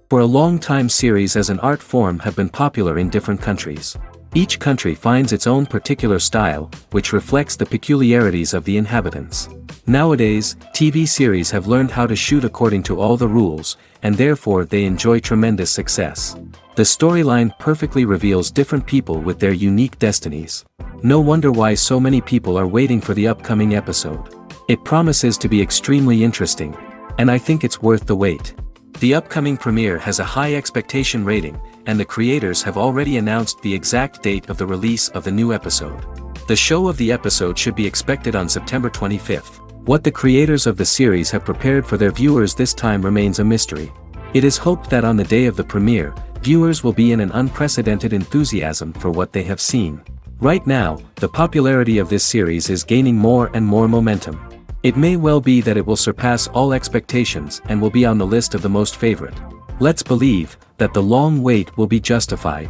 For a long time series as an art form have been popular in different countries. Each country finds its own particular style, which reflects the peculiarities of the inhabitants. Nowadays, TV series have learned how to shoot according to all the rules, and therefore they enjoy tremendous success. The storyline perfectly reveals different people with their unique destinies. No wonder why so many people are waiting for the upcoming episode. It promises to be extremely interesting, and I think it's worth the wait. The upcoming premiere has a high expectation rating, and the creators have already announced the exact date of the release of the new episode. The show of the episode should be expected on September 25th. What the creators of the series have prepared for their viewers this time remains a mystery. It is hoped that on the day of the premiere, viewers will be in an unprecedented enthusiasm for what they have seen. Right now, the popularity of this series is gaining more and more momentum. It may well be that it will surpass all expectations and will be on the list of the most favorite. Let's believe that the long wait will be justified.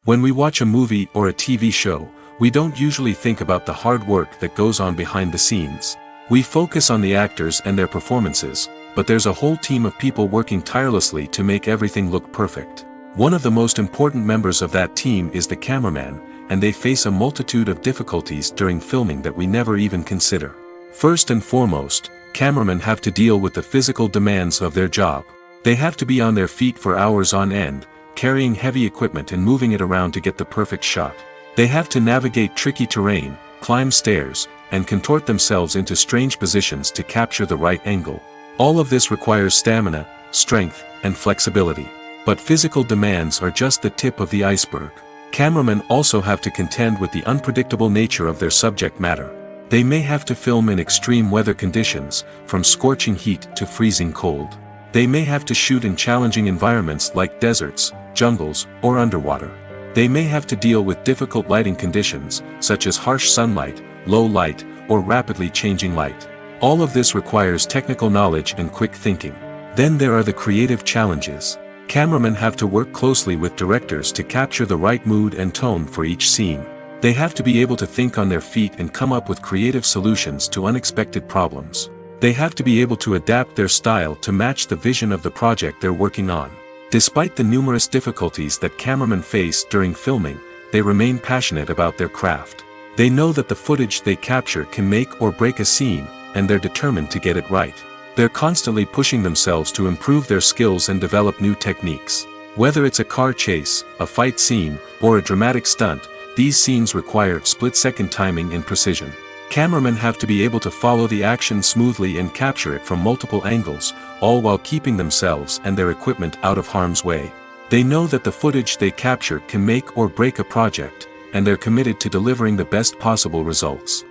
When we watch a movie or a TV show, we don't usually think about the hard work that goes on behind the scenes. We focus on the actors and their performances, but there's a whole team of people working tirelessly to make everything look perfect. One of the most important members of that team is the cameraman, and they face a multitude of difficulties during filming that we never even consider. First and foremost, cameramen have to deal with the physical demands of their job. They have to be on their feet for hours on end, carrying heavy equipment and moving it around to get the perfect shot. They have to navigate tricky terrain, climb stairs, and contort themselves into strange positions to capture the right angle. All of this requires stamina, strength, and flexibility. But physical demands are just the tip of the iceberg. Cameramen also have to contend with the unpredictable nature of their subject matter. They may have to film in extreme weather conditions, from scorching heat to freezing cold. They may have to shoot in challenging environments like deserts, jungles, or underwater. They may have to deal with difficult lighting conditions, such as harsh sunlight, low light, or rapidly changing light. All of this requires technical knowledge and quick thinking. Then there are the creative challenges. Cameramen have to work closely with directors to capture the right mood and tone for each scene. They have to be able to think on their feet and come up with creative solutions to unexpected problems. They have to be able to adapt their style to match the vision of the project they're working on. Despite the numerous difficulties that cameramen face during filming, they remain passionate about their craft. They know that the footage they capture can make or break a scene, and they're determined to get it right. They're constantly pushing themselves to improve their skills and develop new techniques. Whether it's a car chase, a fight scene, or a dramatic stunt, these scenes require split-second timing and precision. Cameramen have to be able to follow the action smoothly and capture it from multiple angles, all while keeping themselves and their equipment out of harm's way. They know that the footage they capture can make or break a project, and they're committed to delivering the best possible results.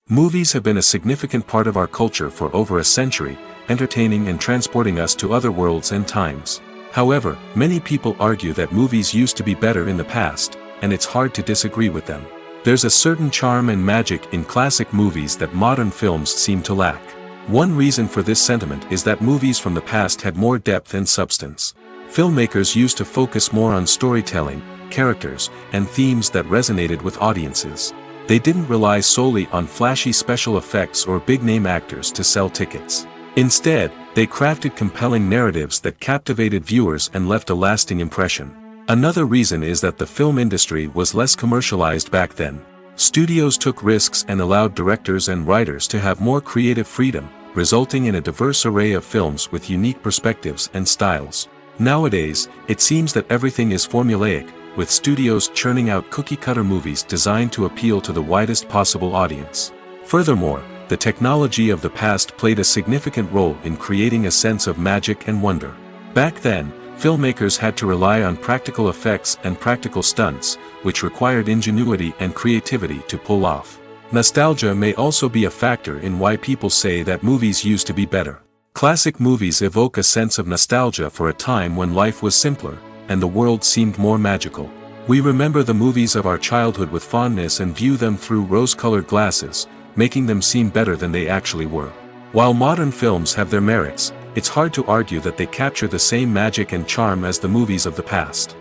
Movies have been a significant part of our culture for over a century, entertaining and transporting us to other worlds and times. However, many people argue that movies used to be better in the past, and it's hard to disagree with them. There's a certain charm and magic in classic movies that modern films seem to lack. One reason for this sentiment is that movies from the past had more depth and substance. Filmmakers used to focus more on storytelling, characters, and themes that resonated with audiences. They didn't rely solely on flashy special effects or big-name actors to sell tickets. Instead, they crafted compelling narratives that captivated viewers and left a lasting impression. Another reason is that the film industry was less commercialized back then. Studios took risks and allowed directors and writers to have more creative freedom, resulting in a diverse array of films with unique perspectives and styles. Nowadays, it seems that everything is formulaic, with studios churning out cookie-cutter movies designed to appeal to the widest possible audience. Furthermore, the technology of the past played a significant role in creating a sense of magic and wonder. Back then, filmmakers had to rely on practical effects and practical stunts, which required ingenuity and creativity to pull off. Nostalgia may also be a factor in why people say that movies used to be better. Classic movies evoke a sense of nostalgia for a time when life was simpler, and the world seemed more magical. We remember the movies of our childhood with fondness and view them through rose-colored glasses, making them seem better than they actually were. While modern films have their merits, it's hard to argue that they capture the same magic and charm as the movies of the past.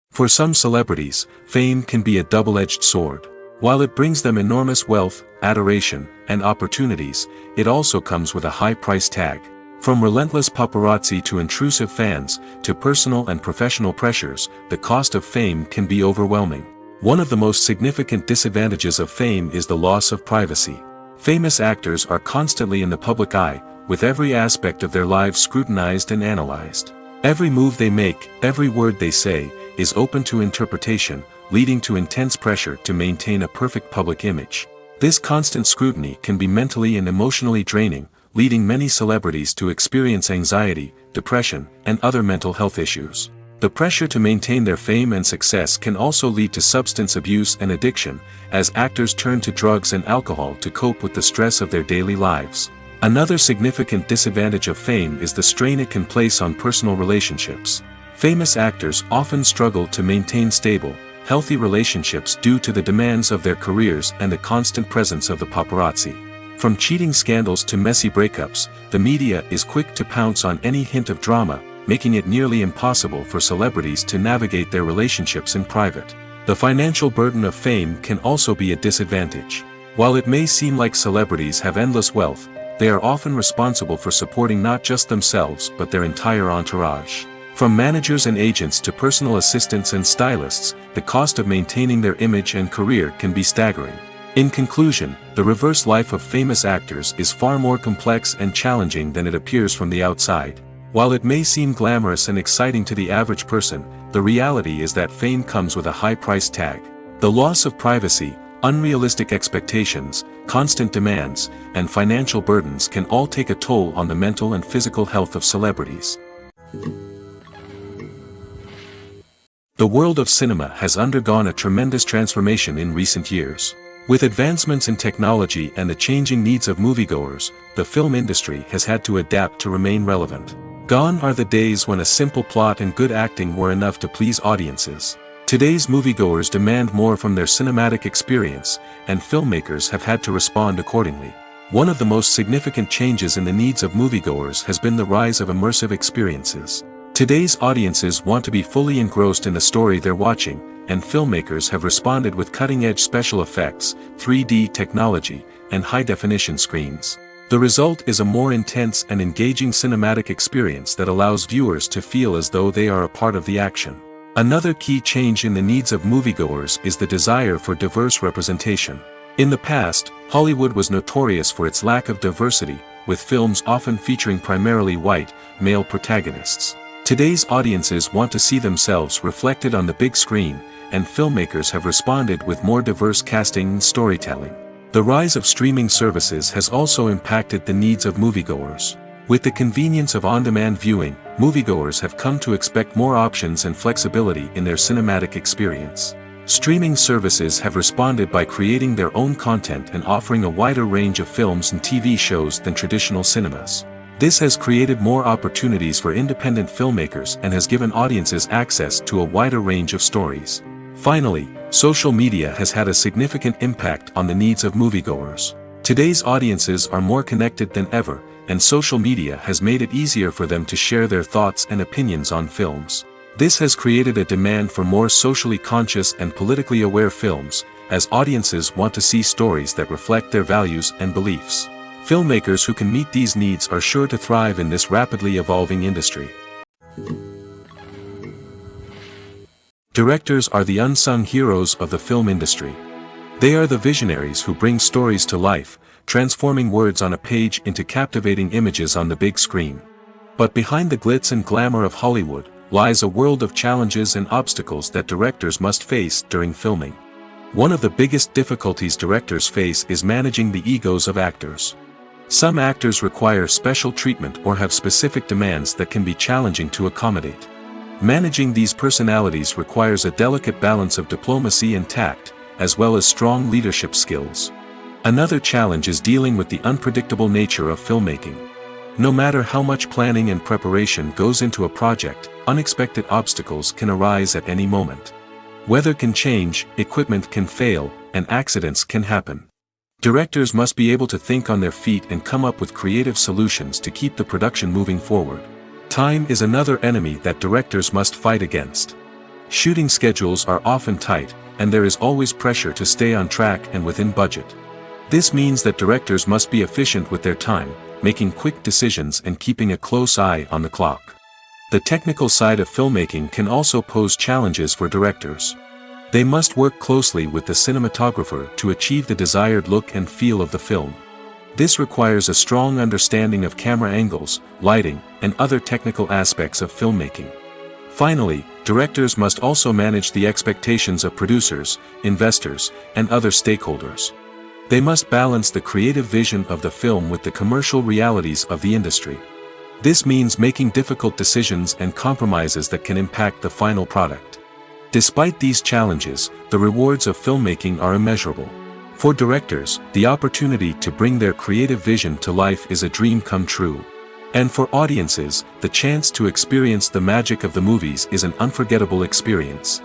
For some celebrities, fame can be a double-edged sword. While it brings them enormous wealth, adoration, and opportunities, it also comes with a high price tag. From relentless paparazzi to intrusive fans, to personal and professional pressures, the cost of fame can be overwhelming. One of the most significant disadvantages of fame is the loss of privacy. Famous actors are constantly in the public eye, with every aspect of their lives scrutinized and analyzed. Every move they make, every word they say, is open to interpretation, leading to intense pressure to maintain a perfect public image. This constant scrutiny can be mentally and emotionally draining, leading many celebrities to experience anxiety, depression, and other mental health issues. The pressure to maintain their fame and success can also lead to substance abuse and addiction, as actors turn to drugs and alcohol to cope with the stress of their daily lives. Another significant disadvantage of fame is the strain it can place on personal relationships. Famous actors often struggle to maintain stable, healthy relationships due to the demands of their careers and the constant presence of the paparazzi. From cheating scandals to messy breakups, the media is quick to pounce on any hint of drama, making it nearly impossible for celebrities to navigate their relationships in private. The financial burden of fame can also be a disadvantage. While it may seem like celebrities have endless wealth, they are often responsible for supporting not just themselves but their entire entourage. From managers and agents to personal assistants and stylists, the cost of maintaining their image and career can be staggering. In conclusion, the reverse life of famous actors is far more complex and challenging than it appears from the outside. While it may seem glamorous and exciting to the average person, the reality is that fame comes with a high price tag. The loss of privacy, unrealistic expectations, constant demands, and financial burdens can all take a toll on the mental and physical health of celebrities. The world of cinema has undergone a tremendous transformation in recent years. With advancements in technology and the changing needs of moviegoers, the film industry has had to adapt to remain relevant. Gone are the days when a simple plot and good acting were enough to please audiences. Today's moviegoers demand more from their cinematic experience, and filmmakers have had to respond accordingly. One of the most significant changes in the needs of moviegoers has been the rise of immersive experiences. Today's audiences want to be fully engrossed in the story they're watching, and filmmakers have responded with cutting-edge special effects, 3D technology, and high-definition screens. The result is a more intense and engaging cinematic experience that allows viewers to feel as though they are a part of the action. Another key change in the needs of moviegoers is the desire for diverse representation. In the past, Hollywood was notorious for its lack of diversity, with films often featuring primarily white, male protagonists. Today's audiences want to see themselves reflected on the big screen, and filmmakers have responded with more diverse casting and storytelling. The rise of streaming services has also impacted the needs of moviegoers. With the convenience of on-demand viewing, moviegoers have come to expect more options and flexibility in their cinematic experience. Streaming services have responded by creating their own content and offering a wider range of films and TV shows than traditional cinemas. This has created more opportunities for independent filmmakers and has given audiences access to a wider range of stories. Finally, social media has had a significant impact on the needs of moviegoers. Today's audiences are more connected than ever, and social media has made it easier for them to share their thoughts and opinions on films. This has created a demand for more socially conscious and politically aware films, as audiences want to see stories that reflect their values and beliefs. Filmmakers who can meet these needs are sure to thrive in this rapidly evolving industry. Directors are the unsung heroes of the film industry. They are the visionaries who bring stories to life, transforming words on a page into captivating images on the big screen. But behind the glitz and glamour of Hollywood lies a world of challenges and obstacles that directors must face during filming. One of the biggest difficulties directors face is managing the egos of actors. Some actors require special treatment or have specific demands that can be challenging to accommodate. Managing these personalities requires a delicate balance of diplomacy and tact, as well as strong leadership skills. Another challenge is dealing with the unpredictable nature of filmmaking. No matter how much planning and preparation goes into a project, unexpected obstacles can arise at any moment. Weather can change, equipment can fail, and accidents can happen. Directors must be able to think on their feet and come up with creative solutions to keep the production moving forward. Time is another enemy that directors must fight against. Shooting schedules are often tight, and there is always pressure to stay on track and within budget. This means that directors must be efficient with their time, making quick decisions and keeping a close eye on the clock. The technical side of filmmaking can also pose challenges for directors. They must work closely with the cinematographer to achieve the desired look and feel of the film. This requires a strong understanding of camera angles, lighting, and other technical aspects of filmmaking. Finally, directors must also manage the expectations of producers, investors, and other stakeholders. They must balance the creative vision of the film with the commercial realities of the industry. This means making difficult decisions and compromises that can impact the final product. Despite these challenges, the rewards of filmmaking are immeasurable. For directors, the opportunity to bring their creative vision to life is a dream come true. And for audiences, the chance to experience the magic of the movies is an unforgettable experience.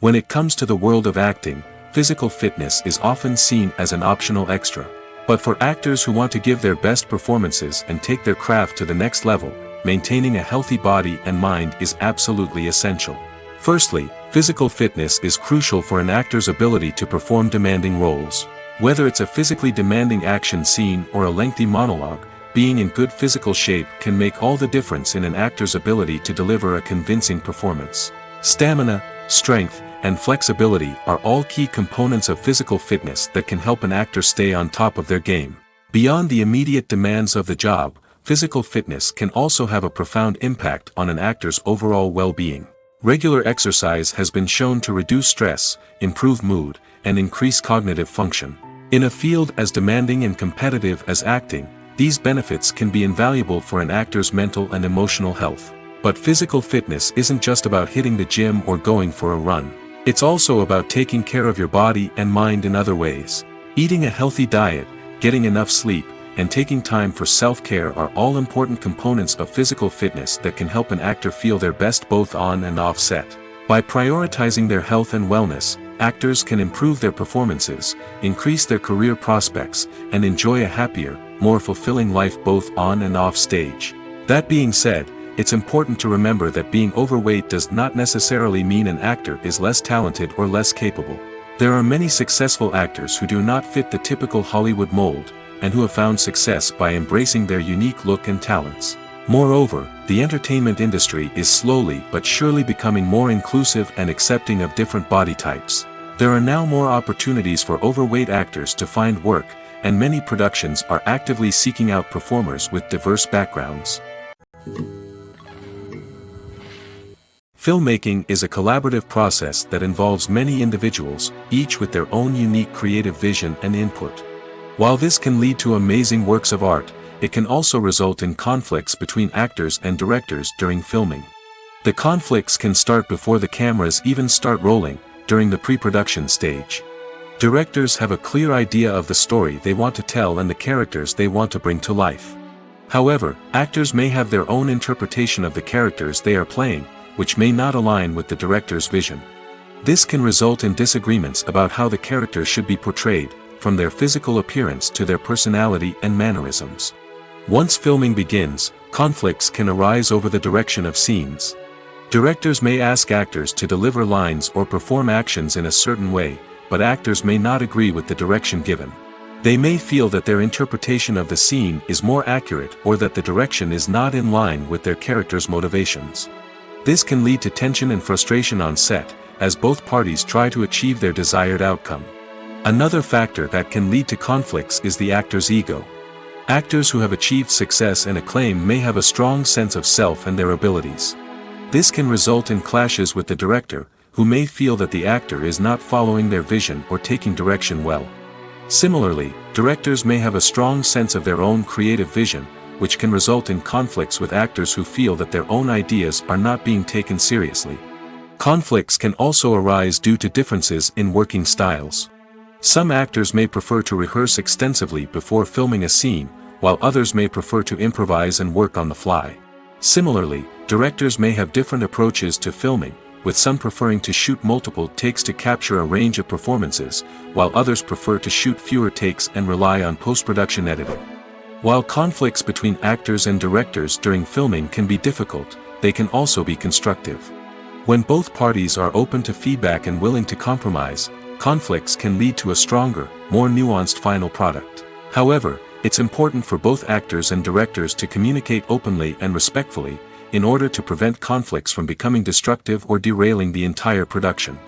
When it comes to the world of acting, physical fitness is often seen as an optional extra. But for actors who want to give their best performances and take their craft to the next level, maintaining a healthy body and mind is absolutely essential. Firstly, physical fitness is crucial for an actor's ability to perform demanding roles. Whether it's a physically demanding action scene or a lengthy monologue, being in good physical shape can make all the difference in an actor's ability to deliver a convincing performance. Stamina, strength, and flexibility are all key components of physical fitness that can help an actor stay on top of their game. Beyond the immediate demands of the job, physical fitness can also have a profound impact on an actor's overall well-being. Regular exercise has been shown to reduce stress, improve mood, and increase cognitive function. In a field as demanding and competitive as acting, these benefits can be invaluable for an actor's mental and emotional health. But physical fitness isn't just about hitting the gym or going for a run. It's also about taking care of your body and mind in other ways. Eating a healthy diet, getting enough sleep, and taking time for self-care are all important components of physical fitness that can help an actor feel their best both on and off set. By prioritizing their health and wellness, actors can improve their performances, increase their career prospects, and enjoy a happier, more fulfilling life both on and off stage. That being said, it's important to remember that being overweight does not necessarily mean an actor is less talented or less capable. There are many successful actors who do not fit the typical Hollywood mold, and who have found success by embracing their unique look and talents. Moreover, the entertainment industry is slowly but surely becoming more inclusive and accepting of different body types. There are now more opportunities for overweight actors to find work, and many productions are actively seeking out performers with diverse backgrounds. Filmmaking is a collaborative process that involves many individuals, each with their own unique creative vision and input. While this can lead to amazing works of art, it can also result in conflicts between actors and directors during filming. The conflicts can start before the cameras even start rolling, during the pre-production stage. Directors have a clear idea of the story they want to tell and the characters they want to bring to life. However, actors may have their own interpretation of the characters they are playing, which may not align with the director's vision. This can result in disagreements about how the characters should be portrayed, from their physical appearance to their personality and mannerisms. Once filming begins, conflicts can arise over the direction of scenes. Directors may ask actors to deliver lines or perform actions in a certain way, but actors may not agree with the direction given. They may feel that their interpretation of the scene is more accurate or that the direction is not in line with their character's motivations. This can lead to tension and frustration on set, as both parties try to achieve their desired outcome. Another factor that can lead to conflicts is the actor's ego. Actors who have achieved success and acclaim may have a strong sense of self and their abilities. This can result in clashes with the director, who may feel that the actor is not following their vision or taking direction well. Similarly, directors may have a strong sense of their own creative vision, which can result in conflicts with actors who feel that their own ideas are not being taken seriously. Conflicts can also arise due to differences in working styles. Some actors may prefer to rehearse extensively before filming a scene, while others may prefer to improvise and work on the fly. Similarly, directors may have different approaches to filming, with some preferring to shoot multiple takes to capture a range of performances, while others prefer to shoot fewer takes and rely on post-production editing. While conflicts between actors and directors during filming can be difficult, they can also be constructive. When both parties are open to feedback and willing to compromise, conflicts can lead to a stronger, more nuanced final product. However, it's important for both actors and directors to communicate openly and respectfully, in order to prevent conflicts from becoming destructive or derailing the entire production.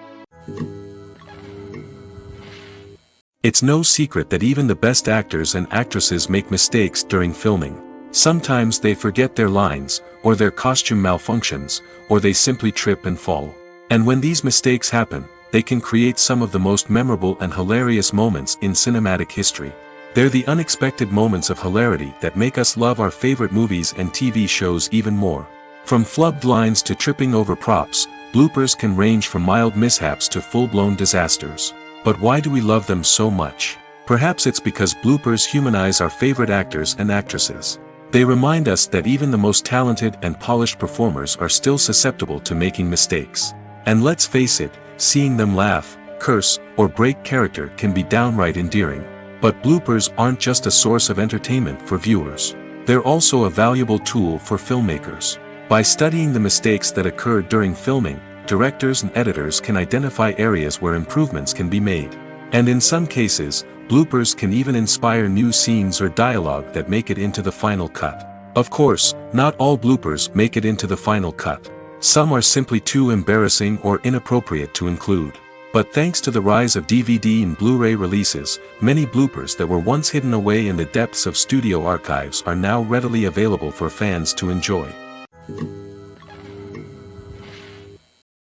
It's no secret that even the best actors and actresses make mistakes during filming. Sometimes they forget their lines, or their costume malfunctions, or they simply trip and fall. And when these mistakes happen, they can create some of the most memorable and hilarious moments in cinematic history. They're the unexpected moments of hilarity that make us love our favorite movies and TV shows even more. From flubbed lines to tripping over props, bloopers can range from mild mishaps to full-blown disasters. But why do we love them so much? Perhaps it's because bloopers humanize our favorite actors and actresses. They remind us that even the most talented and polished performers are still susceptible to making mistakes. And let's face it, seeing them laugh, curse, or break character can be downright endearing. But bloopers aren't just a source of entertainment for viewers. They're also a valuable tool for filmmakers. By studying the mistakes that occur during filming, directors and editors can identify areas where improvements can be made. And in some cases, bloopers can even inspire new scenes or dialogue that make it into the final cut. Of course, not all bloopers make it into the final cut. Some are simply too embarrassing or inappropriate to include. But thanks to the rise of DVD and Blu-ray releases, many bloopers that were once hidden away in the depths of studio archives are now readily available for fans to enjoy.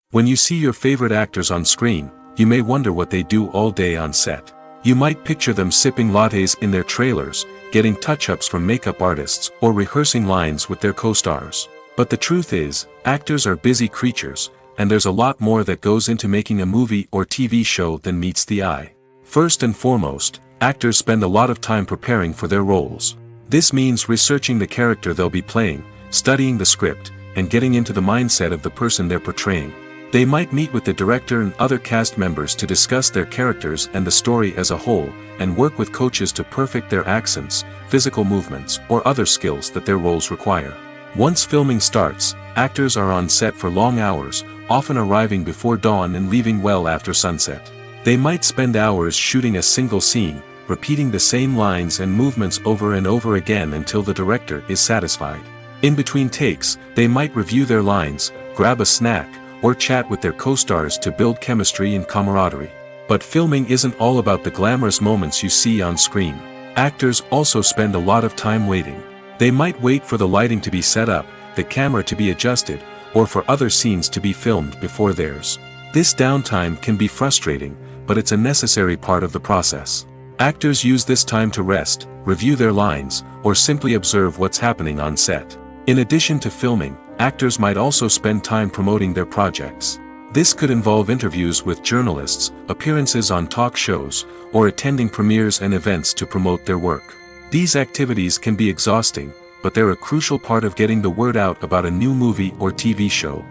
When you see your favorite actors on screen, you may wonder what they do all day on set. You might picture them sipping lattes in their trailers, getting touch-ups from makeup artists, or rehearsing lines with their co-stars. But the truth is, actors are busy creatures, and there's a lot more that goes into making a movie or TV show than meets the eye. First and foremost, actors spend a lot of time preparing for their roles. This means researching the character they'll be playing, studying the script, and getting into the mindset of the person they're portraying. They might meet with the director and other cast members to discuss their characters and the story as a whole, and work with coaches to perfect their accents, physical movements, or other skills that their roles require. Once filming starts, actors are on set for long hours, often arriving before dawn and leaving well after sunset. They might spend hours shooting a single scene, repeating the same lines and movements over and over again until the director is satisfied. In between takes, they might review their lines, grab a snack, or chat with their co-stars to build chemistry and camaraderie. But filming isn't all about the glamorous moments you see on screen. Actors also spend a lot of time waiting. They might wait for the lighting to be set up, the camera to be adjusted, or for other scenes to be filmed before theirs. This downtime can be frustrating, but it's a necessary part of the process. Actors use this time to rest, review their lines, or simply observe what's happening on set. In addition to filming, actors might also spend time promoting their projects. This could involve interviews with journalists, appearances on talk shows, or attending premieres and events to promote their work. These activities can be exhausting, but they're a crucial part of getting the word out about a new movie or TV show.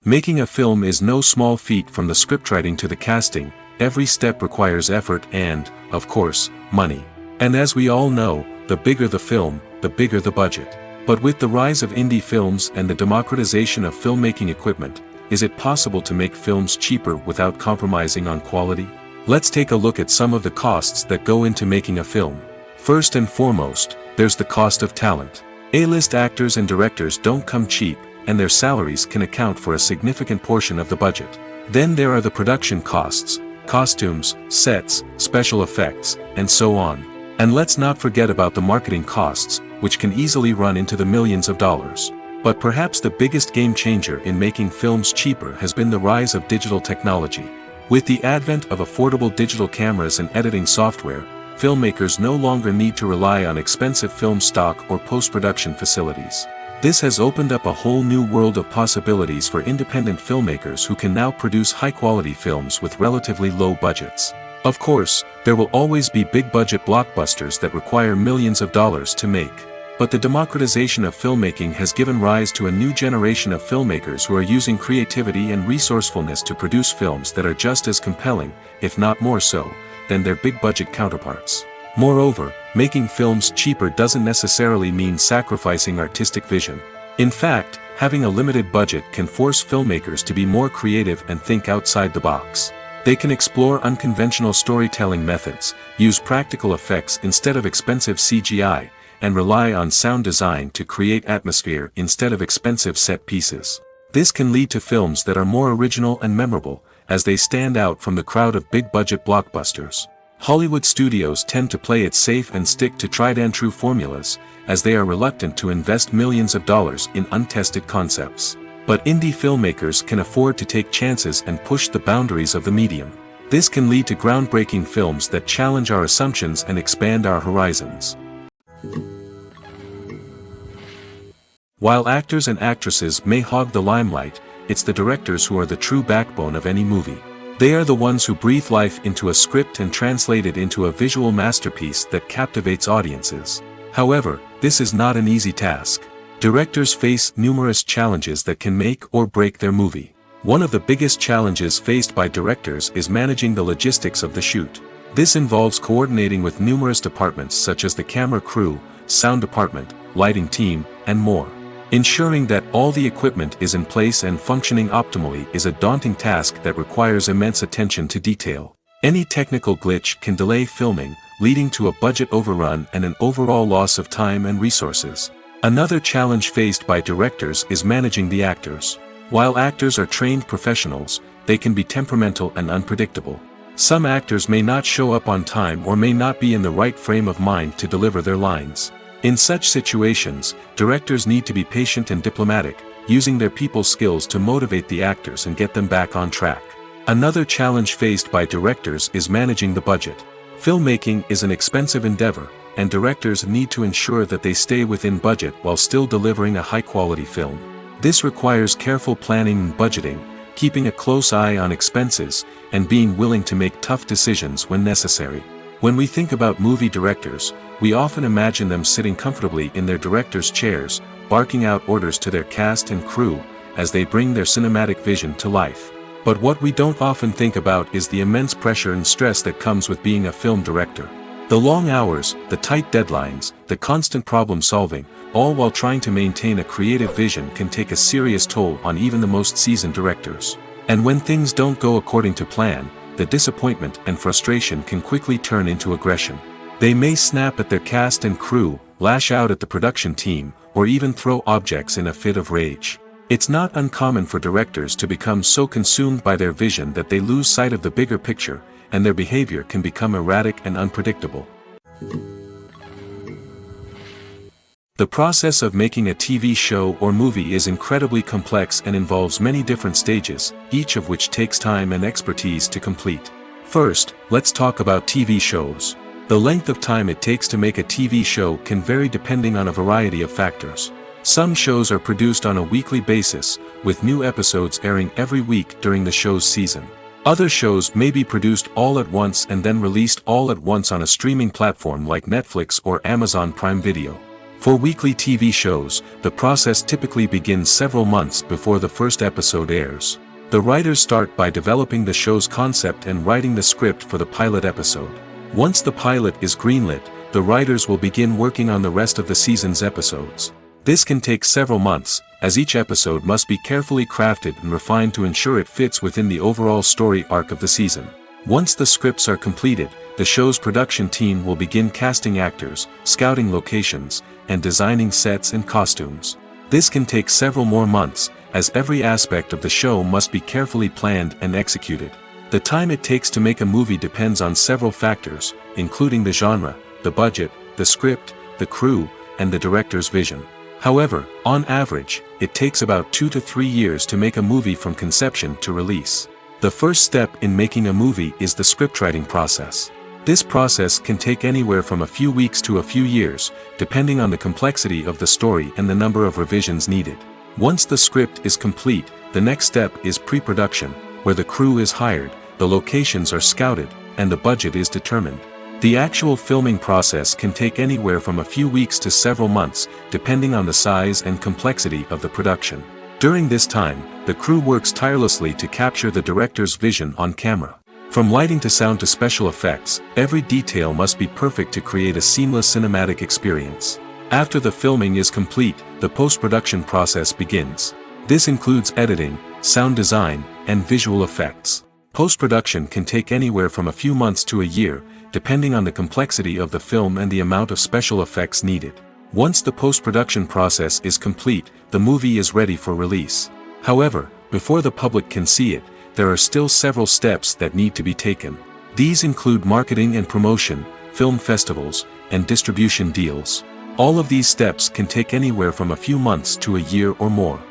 Making a film is no small feat. From the scriptwriting to the casting, every step requires effort and, of course, money. And as we all know, the bigger the film, the bigger the budget. But with the rise of indie films and the democratization of filmmaking equipment, is it possible to make films cheaper without compromising on quality? Let's take a look at some of the costs that go into making a film. First and foremost, there's the cost of talent. A-list actors and directors don't come cheap, and their salaries can account for a significant portion of the budget. Then there are the production costs, costumes, sets, special effects, and so on. And let's not forget about the marketing costs, which can easily run into the millions of dollars. But perhaps the biggest game changer in making films cheaper has been the rise of digital technology. With the advent of affordable digital cameras and editing software, filmmakers no longer need to rely on expensive film stock or post-production facilities. This has opened up a whole new world of possibilities for independent filmmakers who can now produce high-quality films with relatively low budgets. Of course, there will always be big-budget blockbusters that require millions of dollars to make. But the democratization of filmmaking has given rise to a new generation of filmmakers who are using creativity and resourcefulness to produce films that are just as compelling, if not more so, than their big-budget counterparts. Moreover, making films cheaper doesn't necessarily mean sacrificing artistic vision. In fact, having a limited budget can force filmmakers to be more creative and think outside the box. They can explore unconventional storytelling methods, use practical effects instead of expensive CGI, and rely on sound design to create atmosphere instead of expensive set pieces. This can lead to films that are more original and memorable, as they stand out from the crowd of big-budget blockbusters. Hollywood studios tend to play it safe and stick to tried-and-true formulas, as they are reluctant to invest millions of dollars in untested concepts. But indie filmmakers can afford to take chances and push the boundaries of the medium. This can lead to groundbreaking films that challenge our assumptions and expand our horizons. While actors and actresses may hog the limelight, it's the directors who are the true backbone of any movie. They are the ones who breathe life into a script and translate it into a visual masterpiece that captivates audiences. However, this is not an easy task. Directors face numerous challenges that can make or break their movie. One of the biggest challenges faced by directors is managing the logistics of the shoot. This involves coordinating with numerous departments such as the camera crew, sound department, lighting team, and more. Ensuring that all the equipment is in place and functioning optimally is a daunting task that requires immense attention to detail. Any technical glitch can delay filming, leading to a budget overrun and an overall loss of time and resources. Another challenge faced by directors is managing the actors. While actors are trained professionals, they can be temperamental and unpredictable. Some actors may not show up on time or may not be in the right frame of mind to deliver their lines. In such situations, directors need to be patient and diplomatic, using their people skills to motivate the actors and get them back on track. Another challenge faced by directors is managing the budget. Filmmaking is an expensive endeavor, and directors need to ensure that they stay within budget while still delivering a high-quality film. This requires careful planning and budgeting, keeping a close eye on expenses, and being willing to make tough decisions when necessary. When we think about movie directors, we often imagine them sitting comfortably in their director's chairs, barking out orders to their cast and crew, as they bring their cinematic vision to life. But what we don't often think about is the immense pressure and stress that comes with being a film director. The long hours, the tight deadlines, the constant problem solving, all while trying to maintain a creative vision can take a serious toll on even the most seasoned directors. And when things don't go according to plan, the disappointment and frustration can quickly turn into aggression. They may snap at their cast and crew, lash out at the production team, or even throw objects in a fit of rage. It's not uncommon for directors to become so consumed by their vision that they lose sight of the bigger picture, and their behavior can become erratic and unpredictable. The process of making a TV show or movie is incredibly complex and involves many different stages, each of which takes time and expertise to complete. First, let's talk about TV shows. The length of time it takes to make a TV show can vary depending on a variety of factors. Some shows are produced on a weekly basis, with new episodes airing every week during the show's season. Other shows may be produced all at once and then released all at once on a streaming platform like Netflix or Amazon Prime Video. For weekly TV shows, the process typically begins several months before the first episode airs. The writers start by developing the show's concept and writing the script for the pilot episode. Once the pilot is greenlit, the writers will begin working on the rest of the season's episodes. This can take several months, as each episode must be carefully crafted and refined to ensure it fits within the overall story arc of the season. Once the scripts are completed, the show's production team will begin casting actors, scouting locations, and designing sets and costumes. This can take several more months, as every aspect of the show must be carefully planned and executed. The time it takes to make a movie depends on several factors, including the genre, the budget, the script, the crew, and the director's vision. However, on average, it takes about 2 to 3 years to make a movie from conception to release. The first step in making a movie is the scriptwriting process. This process can take anywhere from a few weeks to a few years, depending on the complexity of the story and the number of revisions needed. Once the script is complete, the next step is pre-production, where the crew is hired, the locations are scouted, and the budget is determined. The actual filming process can take anywhere from a few weeks to several months, depending on the size and complexity of the production. During this time, the crew works tirelessly to capture the director's vision on camera. From lighting to sound to special effects, every detail must be perfect to create a seamless cinematic experience. After the filming is complete, the post-production process begins. This includes editing, sound design, and visual effects. Post-production can take anywhere from a few months to a year, depending on the complexity of the film and the amount of special effects needed. Once the post-production process is complete, the movie is ready for release. However, before the public can see it, there are still several steps that need to be taken. These include marketing and promotion, film festivals, and distribution deals. All of these steps can take anywhere from a few months to a year or more.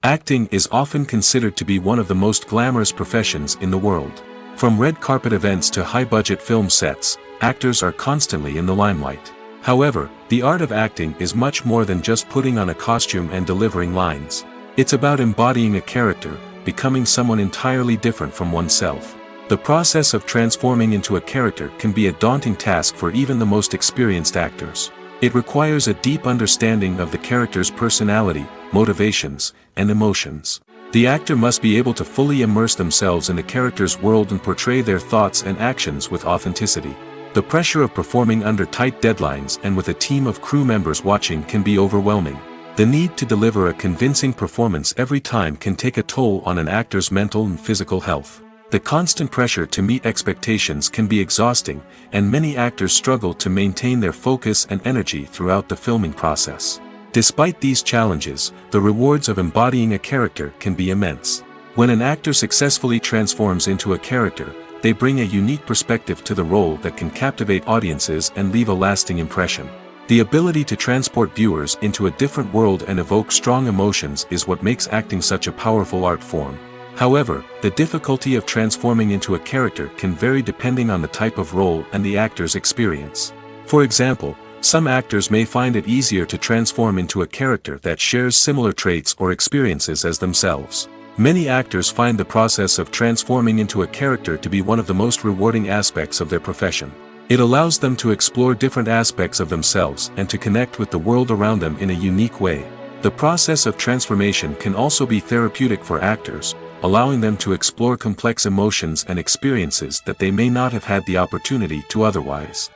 Acting is often considered to be one of the most glamorous professions in the world. From red carpet events to high-budget film sets, actors are constantly in the limelight. However, the art of acting is much more than just putting on a costume and delivering lines. It's about embodying a character, becoming someone entirely different from oneself. The process of transforming into a character can be a daunting task for even the most experienced actors. It requires a deep understanding of the character's personality, motivations, and emotions. The actor must be able to fully immerse themselves in the character's world and portray their thoughts and actions with authenticity. The pressure of performing under tight deadlines and with a team of crew members watching can be overwhelming. The need to deliver a convincing performance every time can take a toll on an actor's mental and physical health. The constant pressure to meet expectations can be exhausting, and many actors struggle to maintain their focus and energy throughout the filming process. Despite these challenges, the rewards of embodying a character can be immense. When an actor successfully transforms into a character, they bring a unique perspective to the role that can captivate audiences and leave a lasting impression. The ability to transport viewers into a different world and evoke strong emotions is what makes acting such a powerful art form. However, the difficulty of transforming into a character can vary depending on the type of role and the actor's experience. For example, some actors may find it easier to transform into a character that shares similar traits or experiences as themselves. Many actors find the process of transforming into a character to be one of the most rewarding aspects of their profession. It allows them to explore different aspects of themselves and to connect with the world around them in a unique way. The process of transformation can also be therapeutic for actors, allowing them to explore complex emotions and experiences that they may not have had the opportunity to otherwise.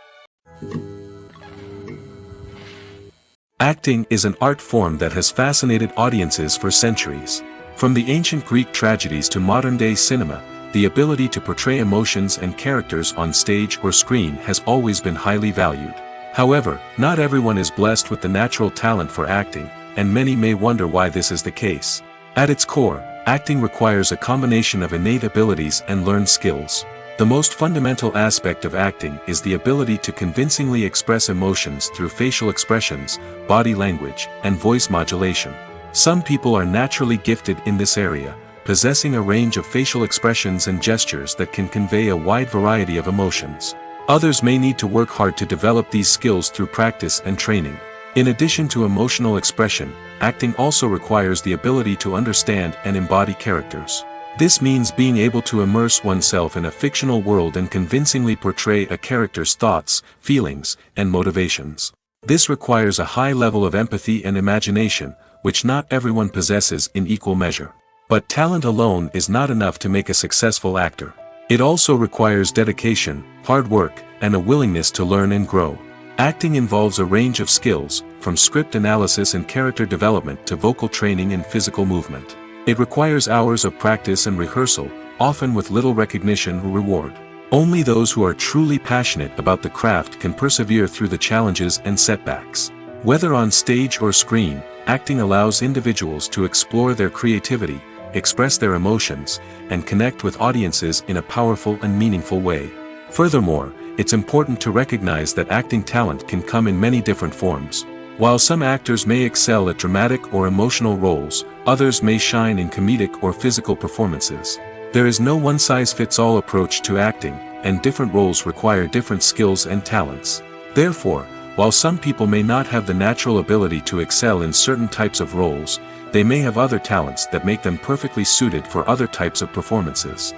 Acting is an art form that has fascinated audiences for centuries. From the ancient Greek tragedies to modern-day cinema, the ability to portray emotions and characters on stage or screen has always been highly valued. However, not everyone is blessed with the natural talent for acting, and many may wonder why this is the case. At its core, acting requires a combination of innate abilities and learned skills. The most fundamental aspect of acting is the ability to convincingly express emotions through facial expressions, body language, and voice modulation. Some people are naturally gifted in this area, possessing a range of facial expressions and gestures that can convey a wide variety of emotions. Others may need to work hard to develop these skills through practice and training. In addition to emotional expression, acting also requires the ability to understand and embody characters. This means being able to immerse oneself in a fictional world and convincingly portray a character's thoughts, feelings, and motivations. This requires a high level of empathy and imagination, which not everyone possesses in equal measure. But talent alone is not enough to make a successful actor. It also requires dedication, hard work, and a willingness to learn and grow. Acting involves a range of skills, from script analysis and character development to vocal training and physical movement. It requires hours of practice and rehearsal, often with little recognition or reward. Only those who are truly passionate about the craft can persevere through the challenges and setbacks. Whether on stage or screen, acting allows individuals to explore their creativity, express their emotions, and connect with audiences in a powerful and meaningful way. Furthermore, it's important to recognize that acting talent can come in many different forms. While some actors may excel at dramatic or emotional roles, others may shine in comedic or physical performances. There is no one-size-fits-all approach to acting, and different roles require different skills and talents. Therefore, while some people may not have the natural ability to excel in certain types of roles, they may have other talents that make them perfectly suited for other types of performances.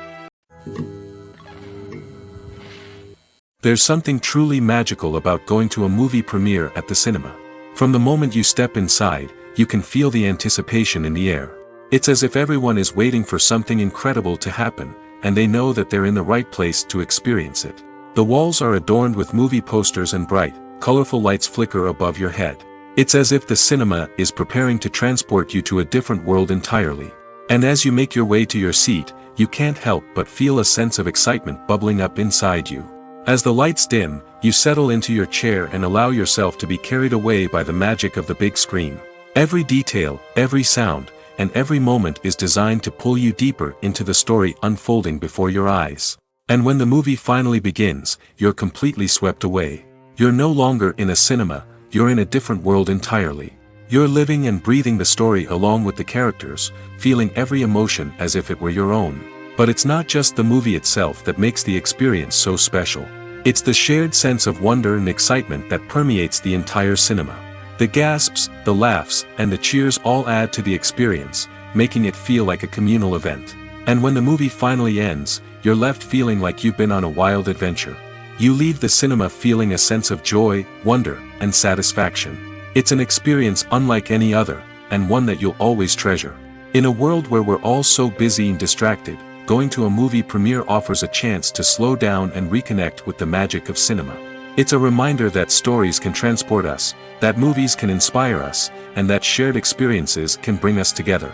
There's something truly magical about going to a movie premiere at the cinema. From the moment you step inside, you can feel the anticipation in the air. It's as if everyone is waiting for something incredible to happen, and they know that they're in the right place to experience it. The walls are adorned with movie posters and bright, colorful lights flicker above your head. It's as if the cinema is preparing to transport you to a different world entirely. And as you make your way to your seat, you can't help but feel a sense of excitement bubbling up inside you. As the lights dim, you settle into your chair and allow yourself to be carried away by the magic of the big screen. Every detail, every sound, and every moment is designed to pull you deeper into the story unfolding before your eyes. And when the movie finally begins, you're completely swept away. You're no longer in a cinema, you're in a different world entirely. You're living and breathing the story along with the characters, feeling every emotion as if it were your own. But it's not just the movie itself that makes the experience so special. It's the shared sense of wonder and excitement that permeates the entire cinema. The gasps, the laughs, and the cheers all add to the experience, making it feel like a communal event. And when the movie finally ends, you're left feeling like you've been on a wild adventure. You leave the cinema feeling a sense of joy, wonder, and satisfaction. It's an experience unlike any other, and one that you'll always treasure. In a world where we're all so busy and distracted, going to a movie premiere offers a chance to slow down and reconnect with the magic of cinema. It's a reminder that stories can transport us, that movies can inspire us, and that shared experiences can bring us together.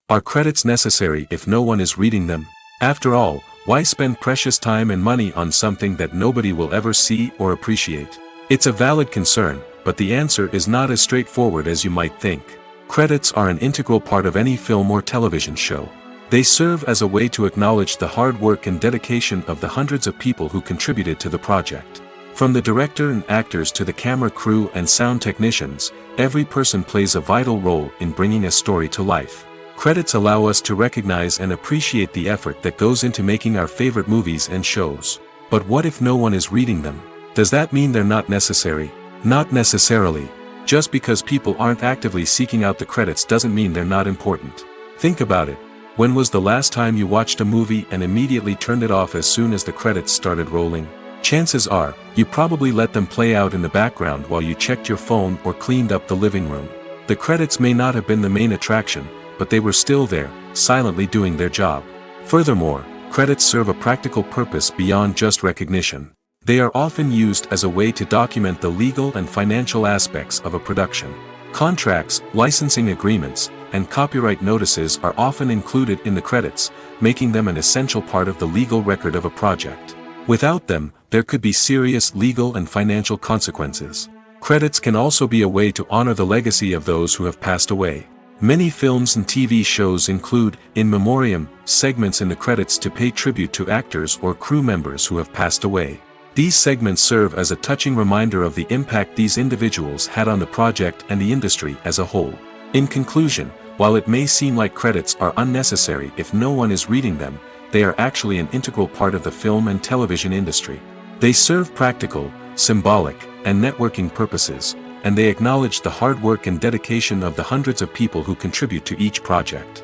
Are credits necessary if no one is reading them? After all, why spend precious time and money on something that nobody will ever see or appreciate? It's a valid concern, but the answer is not as straightforward as you might think. Credits are an integral part of any film or television show. They serve as a way to acknowledge the hard work and dedication of the hundreds of people who contributed to the project. From the director and actors to the camera crew and sound technicians, every person plays a vital role in bringing a story to life. Credits allow us to recognize and appreciate the effort that goes into making our favorite movies and shows. But what if no one is reading them? Does that mean they're not necessary? Not necessarily. Just because people aren't actively seeking out the credits doesn't mean they're not important. Think about it. When was the last time you watched a movie and immediately turned it off as soon as the credits started rolling? Chances are, you probably let them play out in the background while you checked your phone or cleaned up the living room. The credits may not have been the main attraction, but they were still there, silently doing their job. Furthermore, credits serve a practical purpose beyond just recognition. They are often used as a way to document the legal and financial aspects of a production. Contracts, licensing agreements, and copyright notices are often included in the credits, making them an essential part of the legal record of a project. Without them, there could be serious legal and financial consequences. Credits can also be a way to honor the legacy of those who have passed away. Many films and TV shows include, in memoriam, segments in the credits to pay tribute to actors or crew members who have passed away. These segments serve as a touching reminder of the impact these individuals had on the project and the industry as a whole. In conclusion, while it may seem like credits are unnecessary if no one is reading them, they are actually an integral part of the film and television industry. They serve practical, symbolic, and networking purposes, and they acknowledge the hard work and dedication of the hundreds of people who contribute to each project.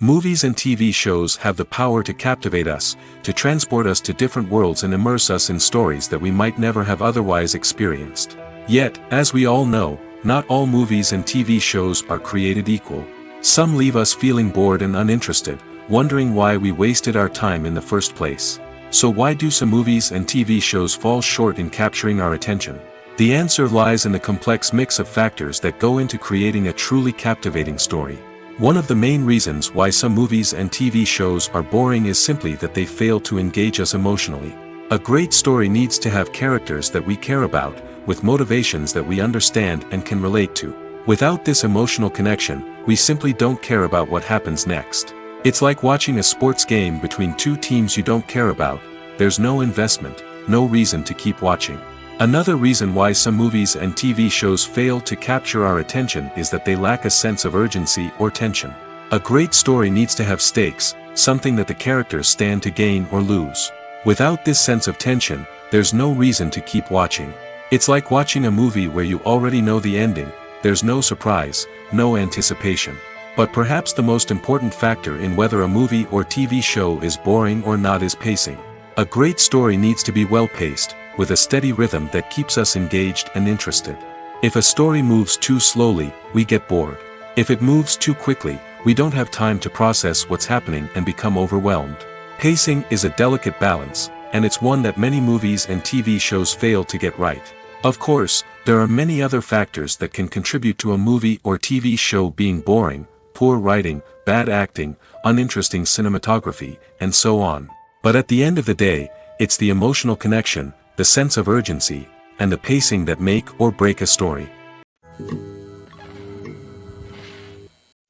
Movies and TV shows have the power to captivate us, to transport us to different worlds and immerse us in stories that we might never have otherwise experienced. Yet, as we all know, not all movies and TV shows are created equal. Some leave us feeling bored and uninterested, wondering why we wasted our time in the first place. So why do some movies and TV shows fall short in capturing our attention? The answer lies in the complex mix of factors that go into creating a truly captivating story. One of the main reasons why some movies and TV shows are boring is simply that they fail to engage us emotionally. A great story needs to have characters that we care about, with motivations that we understand and can relate to. Without this emotional connection, we simply don't care about what happens next. It's like watching a sports game between two teams you don't care about. There's no investment, no reason to keep watching. Another reason why some movies and TV shows fail to capture our attention is that they lack a sense of urgency or tension. A great story needs to have stakes, something that the characters stand to gain or lose. Without this sense of tension, there's no reason to keep watching. It's like watching a movie where you already know the ending. There's no surprise, no anticipation. But perhaps the most important factor in whether a movie or TV show is boring or not is pacing. A great story needs to be well-paced, with a steady rhythm that keeps us engaged and interested. If a story moves too slowly, we get bored. If it moves too quickly, We don't have time to process what's happening and become overwhelmed. Pacing is a delicate balance, and it's one that many movies and TV shows fail to get right. Of course, there are many other factors that can contribute to a movie or TV show being boring: poor writing, bad acting, uninteresting cinematography, and so on. But at the end of the day, it's the emotional connection, the sense of urgency, and the pacing that make or break a story.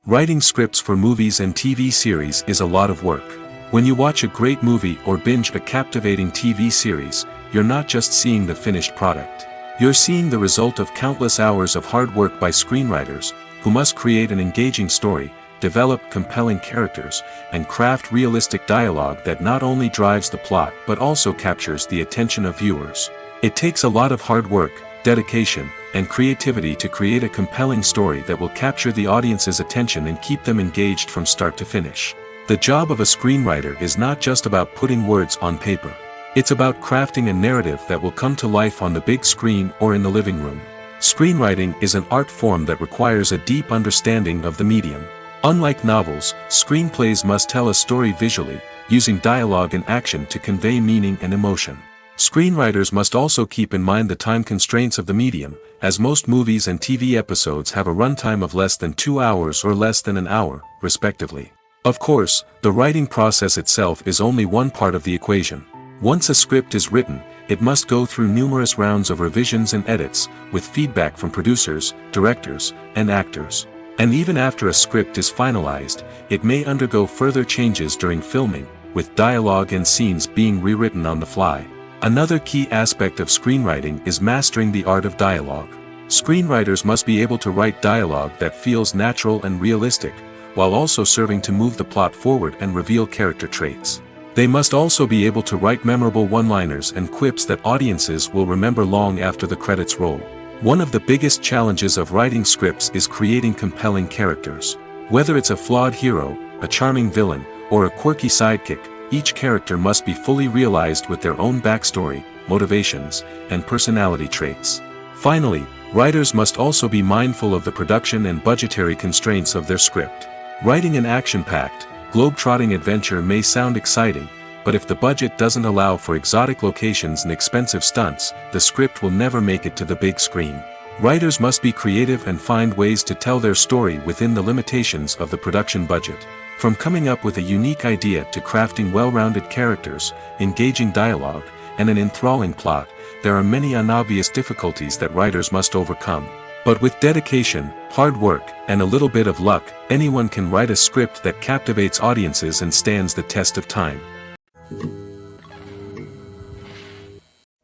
Writing scripts for movies and TV series is a lot of work. When you watch a great movie or binge a captivating TV series, you're not just seeing the finished product. You're seeing the result of countless hours of hard work by screenwriters, who must create an engaging story, develop compelling characters, and craft realistic dialogue that not only drives the plot but also captures the attention of viewers. It takes a lot of hard work, dedication, and creativity to create a compelling story that will capture the audience's attention and keep them engaged from start to finish. The job of a screenwriter is not just about putting words on paper. It's about crafting a narrative that will come to life on the big screen or in the living room. Screenwriting is an art form that requires a deep understanding of the medium. Unlike novels, screenplays must tell a story visually, using dialogue and action to convey meaning and emotion. Screenwriters must also keep in mind the time constraints of the medium, as most movies and TV episodes have a runtime of less than 2 hours or less than an hour, respectively. Of course, the writing process itself is only one part of the equation. Once a script is written, it must go through numerous rounds of revisions and edits, with feedback from producers, directors, and actors. And even after a script is finalized, it may undergo further changes during filming, with dialogue and scenes being rewritten on the fly. Another key aspect of screenwriting is mastering the art of dialogue. Screenwriters must be able to write dialogue that feels natural and realistic, while also serving to move the plot forward and reveal character traits. They must also be able to write memorable one-liners and quips that audiences will remember long after the credits roll. One of the biggest challenges of writing scripts is creating compelling characters. Whether it's a flawed hero, a charming villain, or a quirky sidekick, each character must be fully realized with their own backstory, motivations, and personality traits. Finally, writers must also be mindful of the production and budgetary constraints of their script. Writing an action-packed, globe-trotting adventure may sound exciting, but if the budget doesn't allow for exotic locations and expensive stunts, the script will never make it to the big screen. Writers must be creative and find ways to tell their story within the limitations of the production budget. From coming up with a unique idea to crafting well-rounded characters, engaging dialogue, and an enthralling plot, there are many unobvious difficulties that writers must overcome. But with dedication, hard work, and a little bit of luck, anyone can write a script that captivates audiences and stands the test of time.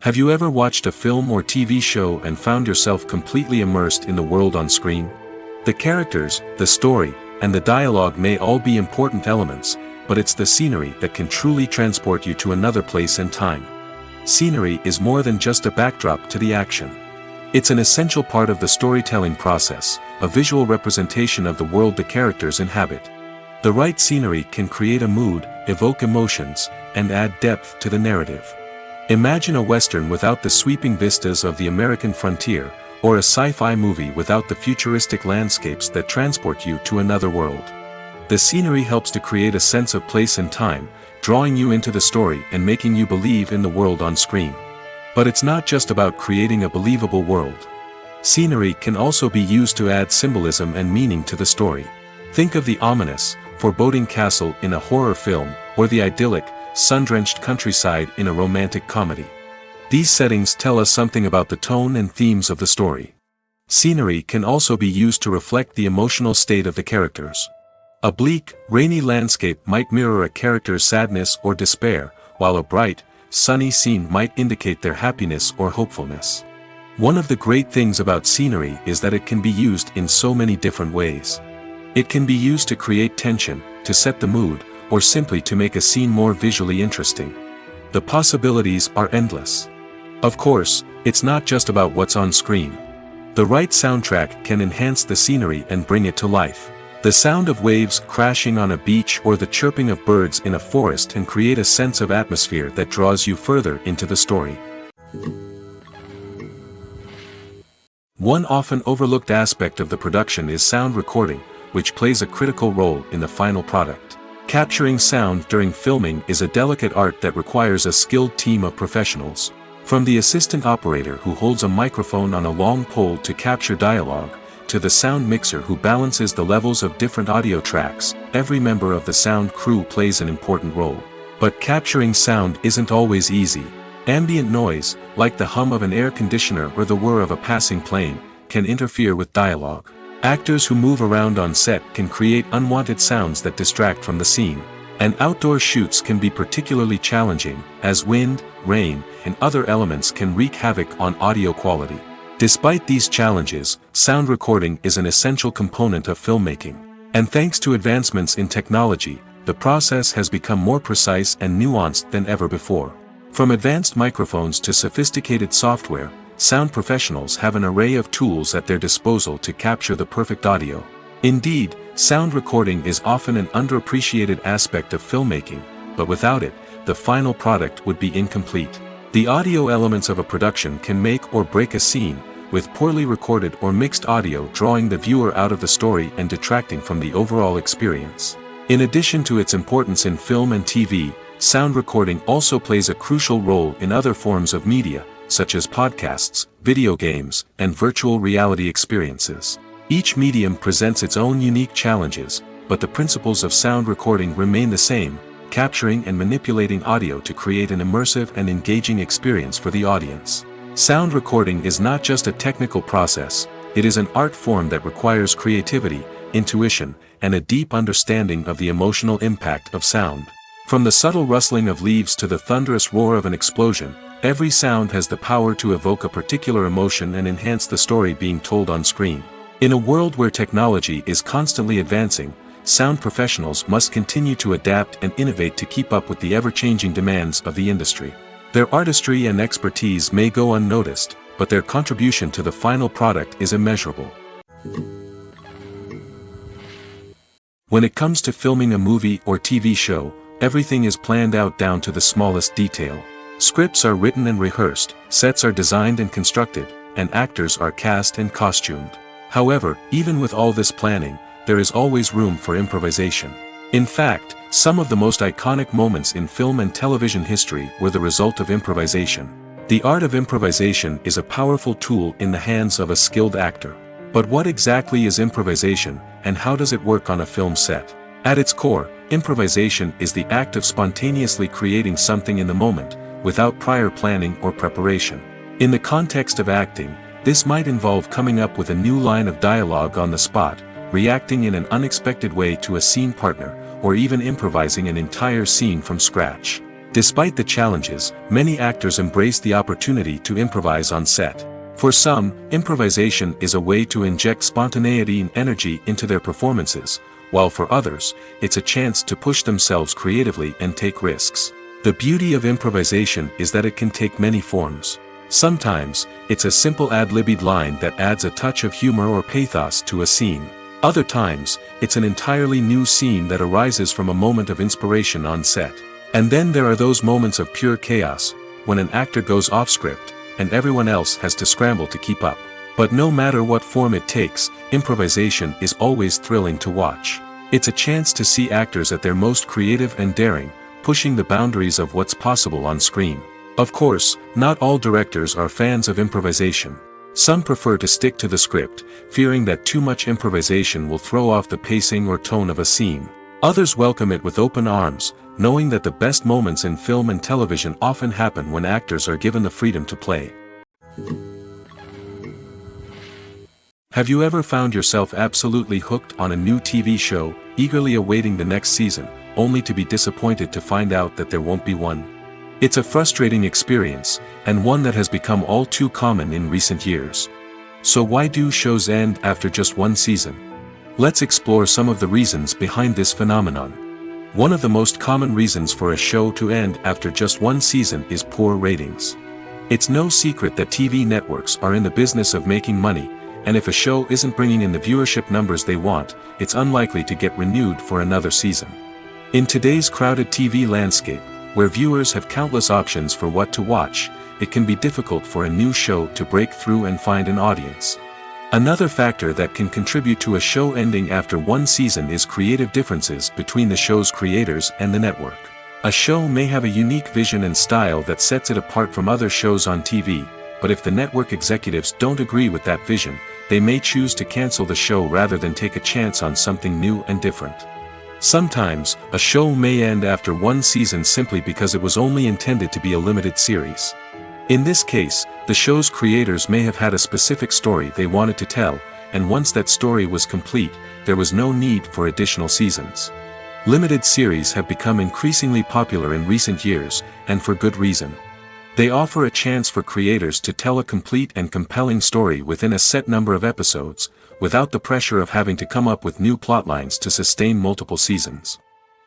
Have you ever watched a film or TV show and found yourself completely immersed in the world on screen? The characters, the story, and the dialogue may all be important elements, but it's the scenery that can truly transport you to another place and time. Scenery is more than just a backdrop to the action. It's an essential part of the storytelling process, a visual representation of the world the characters inhabit. The right scenery can create a mood, evoke emotions, and add depth to the narrative. Imagine a Western without the sweeping vistas of the American frontier, or a sci-fi movie without the futuristic landscapes that transport you to another world. The scenery helps to create a sense of place and time, drawing you into the story and making you believe in the world on screen. But it's not just about creating a believable world. Scenery can also be used to add symbolism and meaning to the story. Think of the ominous, foreboding castle in a horror film, or the idyllic, sun-drenched countryside in a romantic comedy. These settings tell us something about the tone and themes of the story. Scenery can also be used to reflect the emotional state of the characters. A bleak, rainy landscape might mirror a character's sadness or despair, while a bright, sunny scene might indicate their happiness or hopefulness. One of the great things about scenery is that it can be used in so many different ways. It can be used to create tension, to set the mood, or simply to make a scene more visually interesting. The possibilities are endless. Of course, it's not just about what's on screen. The right soundtrack can enhance the scenery and bring it to life. The sound of waves crashing on a beach or the chirping of birds in a forest can create a sense of atmosphere that draws you further into the story. One often overlooked aspect of the production is sound recording, which plays a critical role in the final product. Capturing sound during filming is a delicate art that requires a skilled team of professionals. From the assistant operator who holds a microphone on a long pole to capture dialogue, to the sound mixer who balances the levels of different audio tracks, every member of the sound crew plays an important role. But capturing sound isn't always easy. Ambient noise, like the hum of an air conditioner or the whir of a passing plane, can interfere with dialogue. Actors who move around on set can create unwanted sounds that distract from the scene. And outdoor shoots can be particularly challenging, as wind, rain, and other elements can wreak havoc on audio quality. Despite these challenges, sound recording is an essential component of filmmaking. And thanks to advancements in technology, the process has become more precise and nuanced than ever before. From advanced microphones to sophisticated software, sound professionals have an array of tools at their disposal to capture the perfect audio. Indeed, sound recording is often an underappreciated aspect of filmmaking, but without it, the final product would be incomplete. The audio elements of a production can make or break a scene, with poorly recorded or mixed audio drawing the viewer out of the story and detracting from the overall experience. In addition to its importance in film and TV, sound recording also plays a crucial role in other forms of media, such as podcasts, video games, and virtual reality experiences. Each medium presents its own unique challenges, but the principles of sound recording remain the same, capturing and manipulating audio to create an immersive and engaging experience for the audience. Sound recording is not just a technical process, it is an art form that requires creativity, intuition, and a deep understanding of the emotional impact of sound. From the subtle rustling of leaves to the thunderous roar of an explosion, every sound has the power to evoke a particular emotion and enhance the story being told on screen. In a world where technology is constantly advancing, sound professionals must continue to adapt and innovate to keep up with the ever-changing demands of the industry. Their artistry and expertise may go unnoticed, but their contribution to the final product is immeasurable. When it comes to filming a movie or TV show, everything is planned out down to the smallest detail. Scripts are written and rehearsed, sets are designed and constructed, and actors are cast and costumed. However, even with all this planning, there is always room for improvisation. In fact, some of the most iconic moments in film and television history were the result of improvisation. The art of improvisation is a powerful tool in the hands of a skilled actor. But what exactly is improvisation, and how does it work on a film set? At its core, improvisation is the act of spontaneously creating something in the moment, without prior planning or preparation. In the context of acting, this might involve coming up with a new line of dialogue on the spot, reacting in an unexpected way to a scene partner, or even improvising an entire scene from scratch. Despite the challenges, many actors embrace the opportunity to improvise on set. For some, improvisation is a way to inject spontaneity and energy into their performances, while for others, it's a chance to push themselves creatively and take risks. The beauty of improvisation is that it can take many forms. Sometimes, it's a simple ad-libbed line that adds a touch of humor or pathos to a scene. Other times, it's an entirely new scene that arises from a moment of inspiration on set. And then there are those moments of pure chaos, when an actor goes off script, and everyone else has to scramble to keep up. But no matter what form it takes, improvisation is always thrilling to watch. It's a chance to see actors at their most creative and daring, pushing the boundaries of what's possible on screen. Of course, not all directors are fans of improvisation. Some prefer to stick to the script, fearing that too much improvisation will throw off the pacing or tone of a scene. Others welcome it with open arms, knowing that the best moments in film and television often happen when actors are given the freedom to play. Have you ever found yourself absolutely hooked on a new TV show, eagerly awaiting the next season, only to be disappointed to find out that there won't be one? It's a frustrating experience, and one that has become all too common in recent years. So why do shows end after just one season? Let's explore some of the reasons behind this phenomenon. One of the most common reasons for a show to end after just one season is poor ratings. It's no secret that TV networks are in the business of making money, and if a show isn't bringing in the viewership numbers they want, it's unlikely to get renewed for another season. In today's crowded TV landscape, where viewers have countless options for what to watch, it can be difficult for a new show to break through and find an audience. Another factor that can contribute to a show ending after one season is creative differences between the show's creators and the network. A show may have a unique vision and style that sets it apart from other shows on TV, but if the network executives don't agree with that vision, they may choose to cancel the show rather than take a chance on something new and different. Sometimes, a show may end after one season simply because it was only intended to be a limited series. In this case, the show's creators may have had a specific story they wanted to tell, and once that story was complete, there was no need for additional seasons. Limited series have become increasingly popular in recent years, and for good reason. They offer a chance for creators to tell a complete and compelling story within a set number of episodes, without the pressure of having to come up with new plotlines to sustain multiple seasons.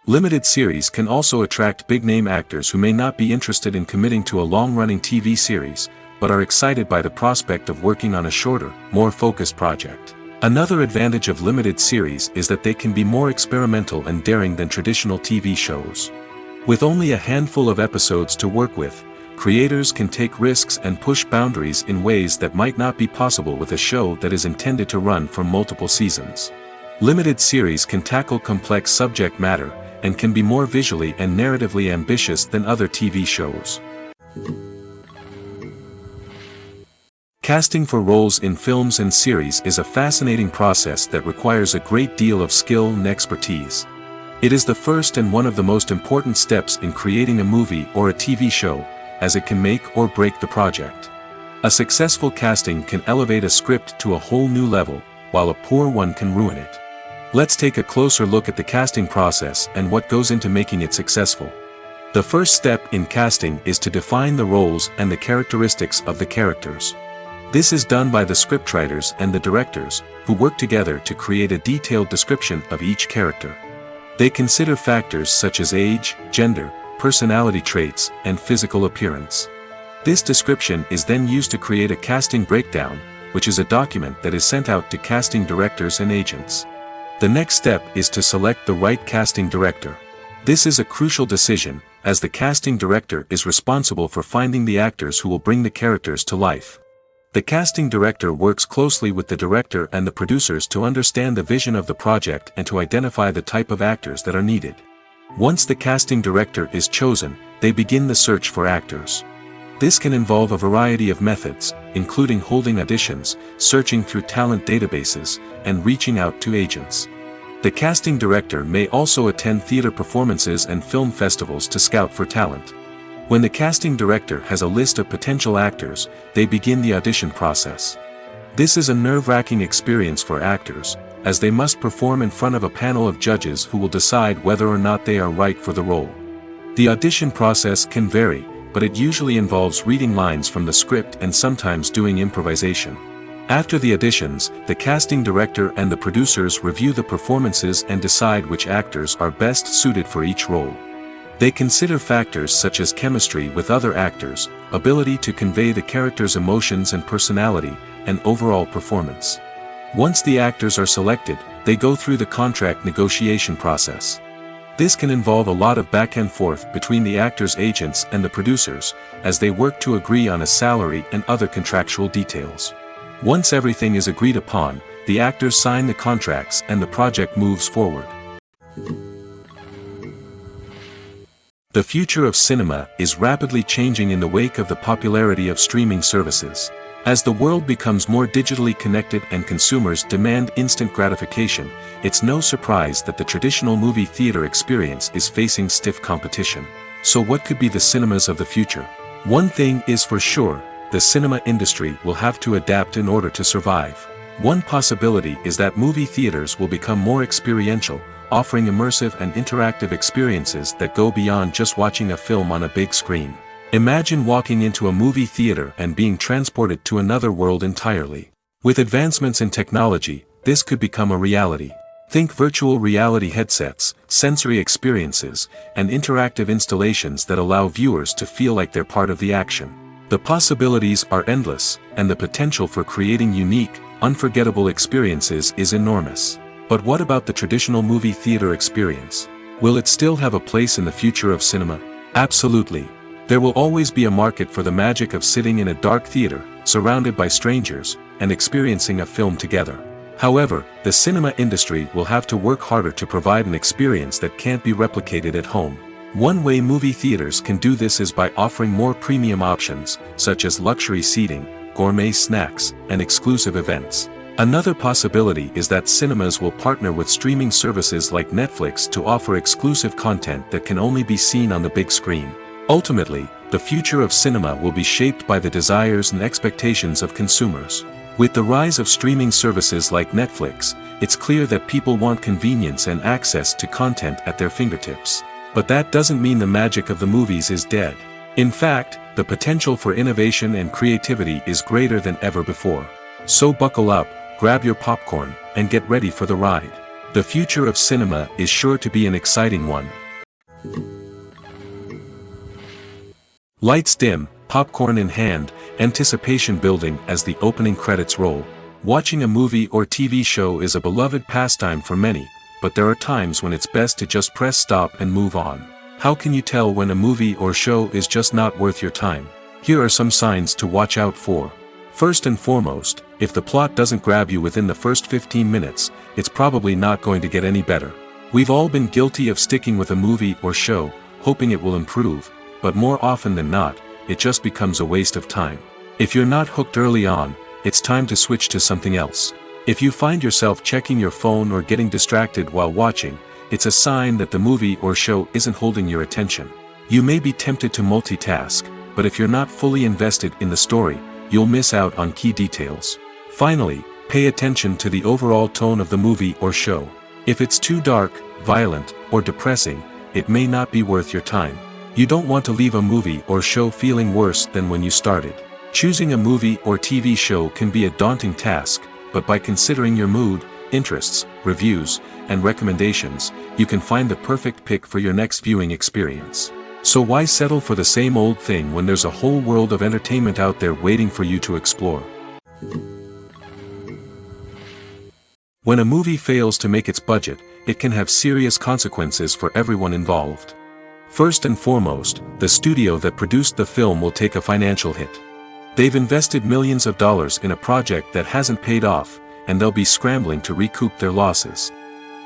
Limited series can also attract big-name actors who may not be interested in committing to a long-running TV series, but are excited by the prospect of working on a shorter, more focused project. Another advantage of limited series is that they can be more experimental and daring than traditional TV shows. With only a handful of episodes to work with, creators can take risks and push boundaries in ways that might not be possible with a show that is intended to run for multiple seasons. Limited series can tackle complex subject matter, and can be more visually and narratively ambitious than other TV shows. Casting for roles in films and series is a fascinating process that requires a great deal of skill and expertise. It is the first and one of the most important steps in creating a movie or a TV show, as it can make or break the project. A successful casting can elevate a script to a whole new level, while a poor one can ruin it. Let's take a closer look at the casting process and what goes into making it successful. The first step in casting is to define the roles and the characteristics of the characters. This is done by the scriptwriters and the directors, who work together to create a detailed description of each character. They consider factors such as age, gender, personality traits, and physical appearance. This description is then used to create a casting breakdown, which is a document that is sent out to casting directors and agents. The next step is to select the right casting director. This is a crucial decision, as the casting director is responsible for finding the actors who will bring the characters to life. The casting director works closely with the director and the producers to understand the vision of the project and to identify the type of actors that are needed. Once the casting director is chosen, they begin the search for actors. This can involve a variety of methods, including holding auditions, searching through talent databases, and reaching out to agents. The casting director may also attend theater performances and film festivals to scout for talent. When the casting director has a list of potential actors, they begin the audition process. This is a nerve-wracking experience for actors, as they must perform in front of a panel of judges who will decide whether or not they are right for the role. The audition process can vary, but it usually involves reading lines from the script and sometimes doing improvisation. After the auditions, the casting director and the producers review the performances and decide which actors are best suited for each role. They consider factors such as chemistry with other actors, ability to convey the character's emotions and personality, and overall performance. Once the actors are selected, they go through the contract negotiation process. This can involve a lot of back and forth between the actors' agents and the producers, as they work to agree on a salary and other contractual details. Once everything is agreed upon, the actors sign the contracts and the project moves forward. The future of cinema is rapidly changing in the wake of the popularity of streaming services. As the world becomes more digitally connected and consumers demand instant gratification, it's no surprise that the traditional movie theater experience is facing stiff competition. So what could be the cinemas of the future? One thing is for sure, the cinema industry will have to adapt in order to survive. One possibility is that movie theaters will become more experiential, offering immersive and interactive experiences that go beyond just watching a film on a big screen. Imagine walking into a movie theater and being transported to another world entirely. With advancements in technology, this could become a reality. Think virtual reality headsets, sensory experiences, and interactive installations that allow viewers to feel like they're part of the action. The possibilities are endless, and the potential for creating unique, unforgettable experiences is enormous. But what about the traditional movie theater experience? Will it still have a place in the future of cinema? Absolutely. There will always be a market for the magic of sitting in a dark theater, surrounded by strangers, and experiencing a film together. However, the cinema industry will have to work harder to provide an experience that can't be replicated at home. One way movie theaters can do this is by offering more premium options, such as luxury seating, gourmet snacks, and exclusive events. Another possibility is that cinemas will partner with streaming services like Netflix to offer exclusive content that can only be seen on the big screen. Ultimately, the future of cinema will be shaped by the desires and expectations of consumers. With the rise of streaming services like Netflix, it's clear that people want convenience and access to content at their fingertips. But that doesn't mean the magic of the movies is dead. In fact, the potential for innovation and creativity is greater than ever before. So buckle up, grab your popcorn, and get ready for the ride. The future of cinema is sure to be an exciting one. Lights dim, popcorn in hand, anticipation building as the opening credits roll. Watching a movie or TV show is a beloved pastime for many, but there are times when it's best to just press stop and move on. How can you tell when a movie or show is just not worth your time? Here are some signs to watch out for. First and foremost, if the plot doesn't grab you within the first 15 minutes, it's probably not going to get any better. We've all been guilty of sticking with a movie or show, hoping it will improve, but more often than not, it just becomes a waste of time. If you're not hooked early on, it's time to switch to something else. If you find yourself checking your phone or getting distracted while watching, it's a sign that the movie or show isn't holding your attention. You may be tempted to multitask, but if you're not fully invested in the story, you'll miss out on key details. Finally, pay attention to the overall tone of the movie or show. If it's too dark, violent, or depressing, it may not be worth your time. You don't want to leave a movie or show feeling worse than when you started. Choosing a movie or TV show can be a daunting task, but by considering your mood, interests, reviews, and recommendations, you can find the perfect pick for your next viewing experience. So why settle for the same old thing when there's a whole world of entertainment out there waiting for you to explore? When a movie fails to make its budget, it can have serious consequences for everyone involved. First and foremost, the studio that produced the film will take a financial hit. They've invested millions of dollars in a project that hasn't paid off, and they'll be scrambling to recoup their losses.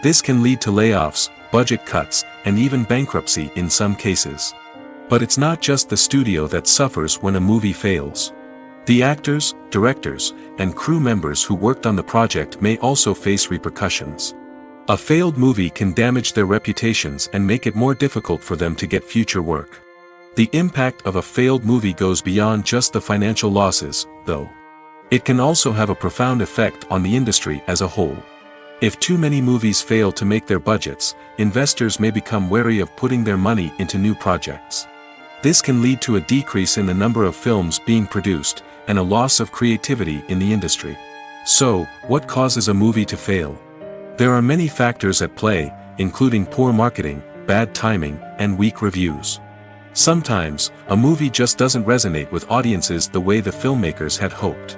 This can lead to layoffs, budget cuts, and even bankruptcy in some cases. But it's not just the studio that suffers when a movie fails. The actors, directors, and crew members who worked on the project may also face repercussions. A failed movie can damage their reputations and make it more difficult for them to get future work. The impact of a failed movie goes beyond just the financial losses, though. It can also have a profound effect on the industry as a whole. If too many movies fail to make their budgets, investors may become wary of putting their money into new projects. This can lead to a decrease in the number of films being produced, and a loss of creativity in the industry. So, what causes a movie to fail? There are many factors at play, including poor marketing, bad timing, and weak reviews. Sometimes, a movie just doesn't resonate with audiences the way the filmmakers had hoped.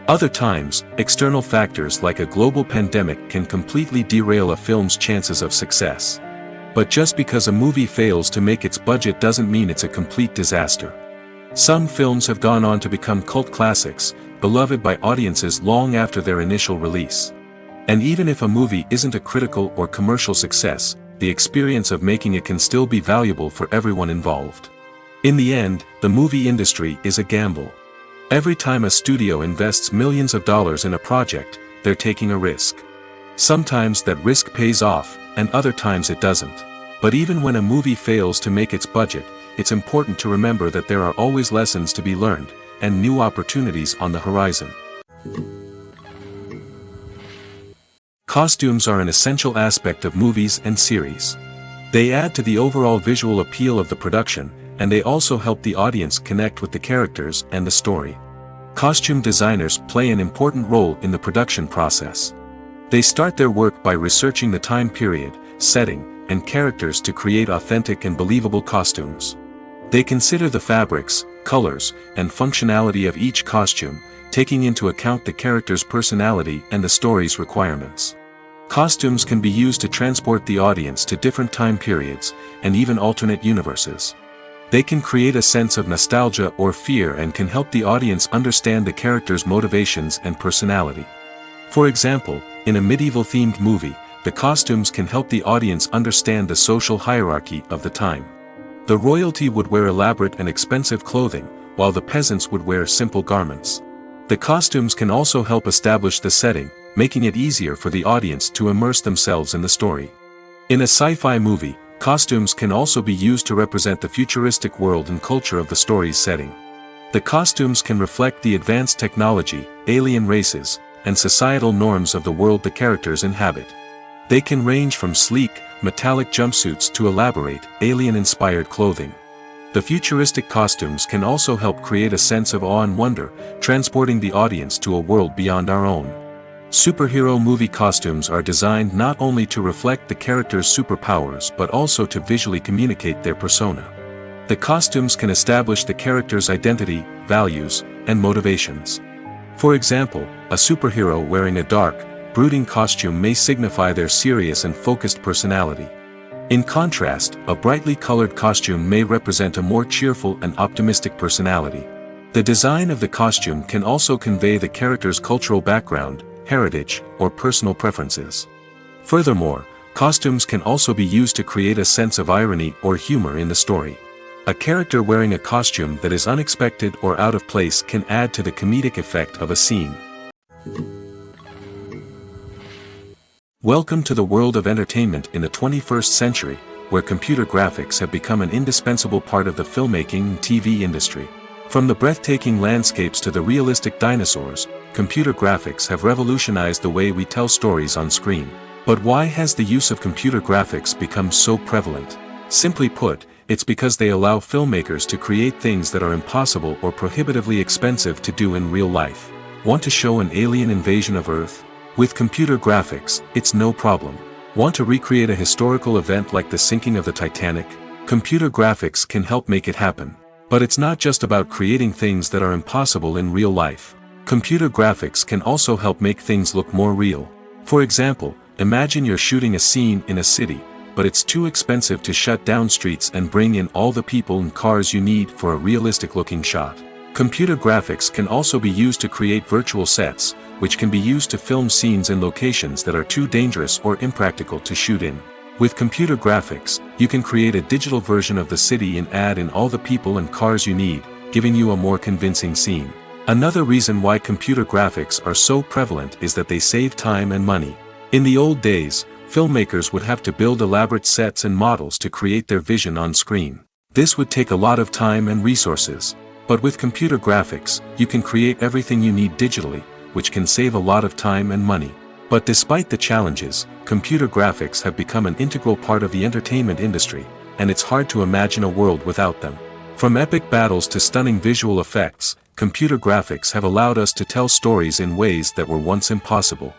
Other times, external factors like a global pandemic can completely derail a film's chances of success. But just because a movie fails to make its budget doesn't mean it's a complete disaster. Some films have gone on to become cult classics, beloved by audiences long after their initial release. And even if a movie isn't a critical or commercial success, the experience of making it can still be valuable for everyone involved. In the end, the movie industry is a gamble. Every time a studio invests millions of dollars in a project, they're taking a risk. Sometimes that risk pays off, and other times it doesn't. But even when a movie fails to make its budget, it's important to remember that there are always lessons to be learned, and new opportunities on the horizon. Costumes are an essential aspect of movies and series. They add to the overall visual appeal of the production, and they also help the audience connect with the characters and the story. Costume designers play an important role in the production process. They start their work by researching the time period, setting, and characters to create authentic and believable costumes. They consider the fabrics, colors, and functionality of each costume, taking into account the character's personality and the story's requirements. Costumes can be used to transport the audience to different time periods, and even alternate universes. They can create a sense of nostalgia or fear and can help the audience understand the character's motivations and personality. For example, in a medieval-themed movie, the costumes can help the audience understand the social hierarchy of the time. The royalty would wear elaborate and expensive clothing, while the peasants would wear simple garments. The costumes can also help establish the setting, making it easier for the audience to immerse themselves in the story. In a sci-fi movie, costumes can also be used to represent the futuristic world and culture of the story's setting. The costumes can reflect the advanced technology, alien races, and societal norms of the world the characters inhabit. They can range from sleek, metallic jumpsuits to elaborate, alien-inspired clothing. The futuristic costumes can also help create a sense of awe and wonder, transporting the audience to a world beyond our own. Superhero movie costumes are designed not only to reflect the character's superpowers but also to visually communicate their persona. The costumes can establish the character's identity, values, and motivations. For example, a superhero wearing a dark, brooding costume may signify their serious and focused personality. In contrast, a brightly colored costume may represent a more cheerful and optimistic personality. The design of the costume can also convey the character's cultural background, heritage, or personal preferences. Furthermore, costumes can also be used to create a sense of irony or humor in the story. A character wearing a costume that is unexpected or out of place can add to the comedic effect of a scene. Welcome to the world of entertainment in the 21st century, where computer graphics have become an indispensable part of the filmmaking and TV industry. From the breathtaking landscapes to the realistic dinosaurs, computer graphics have revolutionized the way we tell stories on screen. But why has the use of computer graphics become so prevalent? Simply put, it's because they allow filmmakers to create things that are impossible or prohibitively expensive to do in real life. Want to show an alien invasion of Earth? With computer graphics, it's no problem. Want to recreate a historical event like the sinking of the Titanic? Computer graphics can help make it happen. But it's not just about creating things that are impossible in real life. Computer graphics can also help make things look more real. For example, imagine you're shooting a scene in a city, but it's too expensive to shut down streets and bring in all the people and cars you need for a realistic-looking shot. Computer graphics can also be used to create virtual sets, which can be used to film scenes in locations that are too dangerous or impractical to shoot in. With computer graphics, you can create a digital version of the city and add in all the people and cars you need, giving you a more convincing scene. Another reason why computer graphics are so prevalent is that they save time and money. In the old days, filmmakers would have to build elaborate sets and models to create their vision on screen. This would take a lot of time and resources. But with computer graphics, you can create everything you need digitally, which can save a lot of time and money. But despite the challenges, computer graphics have become an integral part of the entertainment industry, and it's hard to imagine a world without them. From epic battles to stunning visual effects, computer graphics have allowed us to tell stories in ways that were once impossible.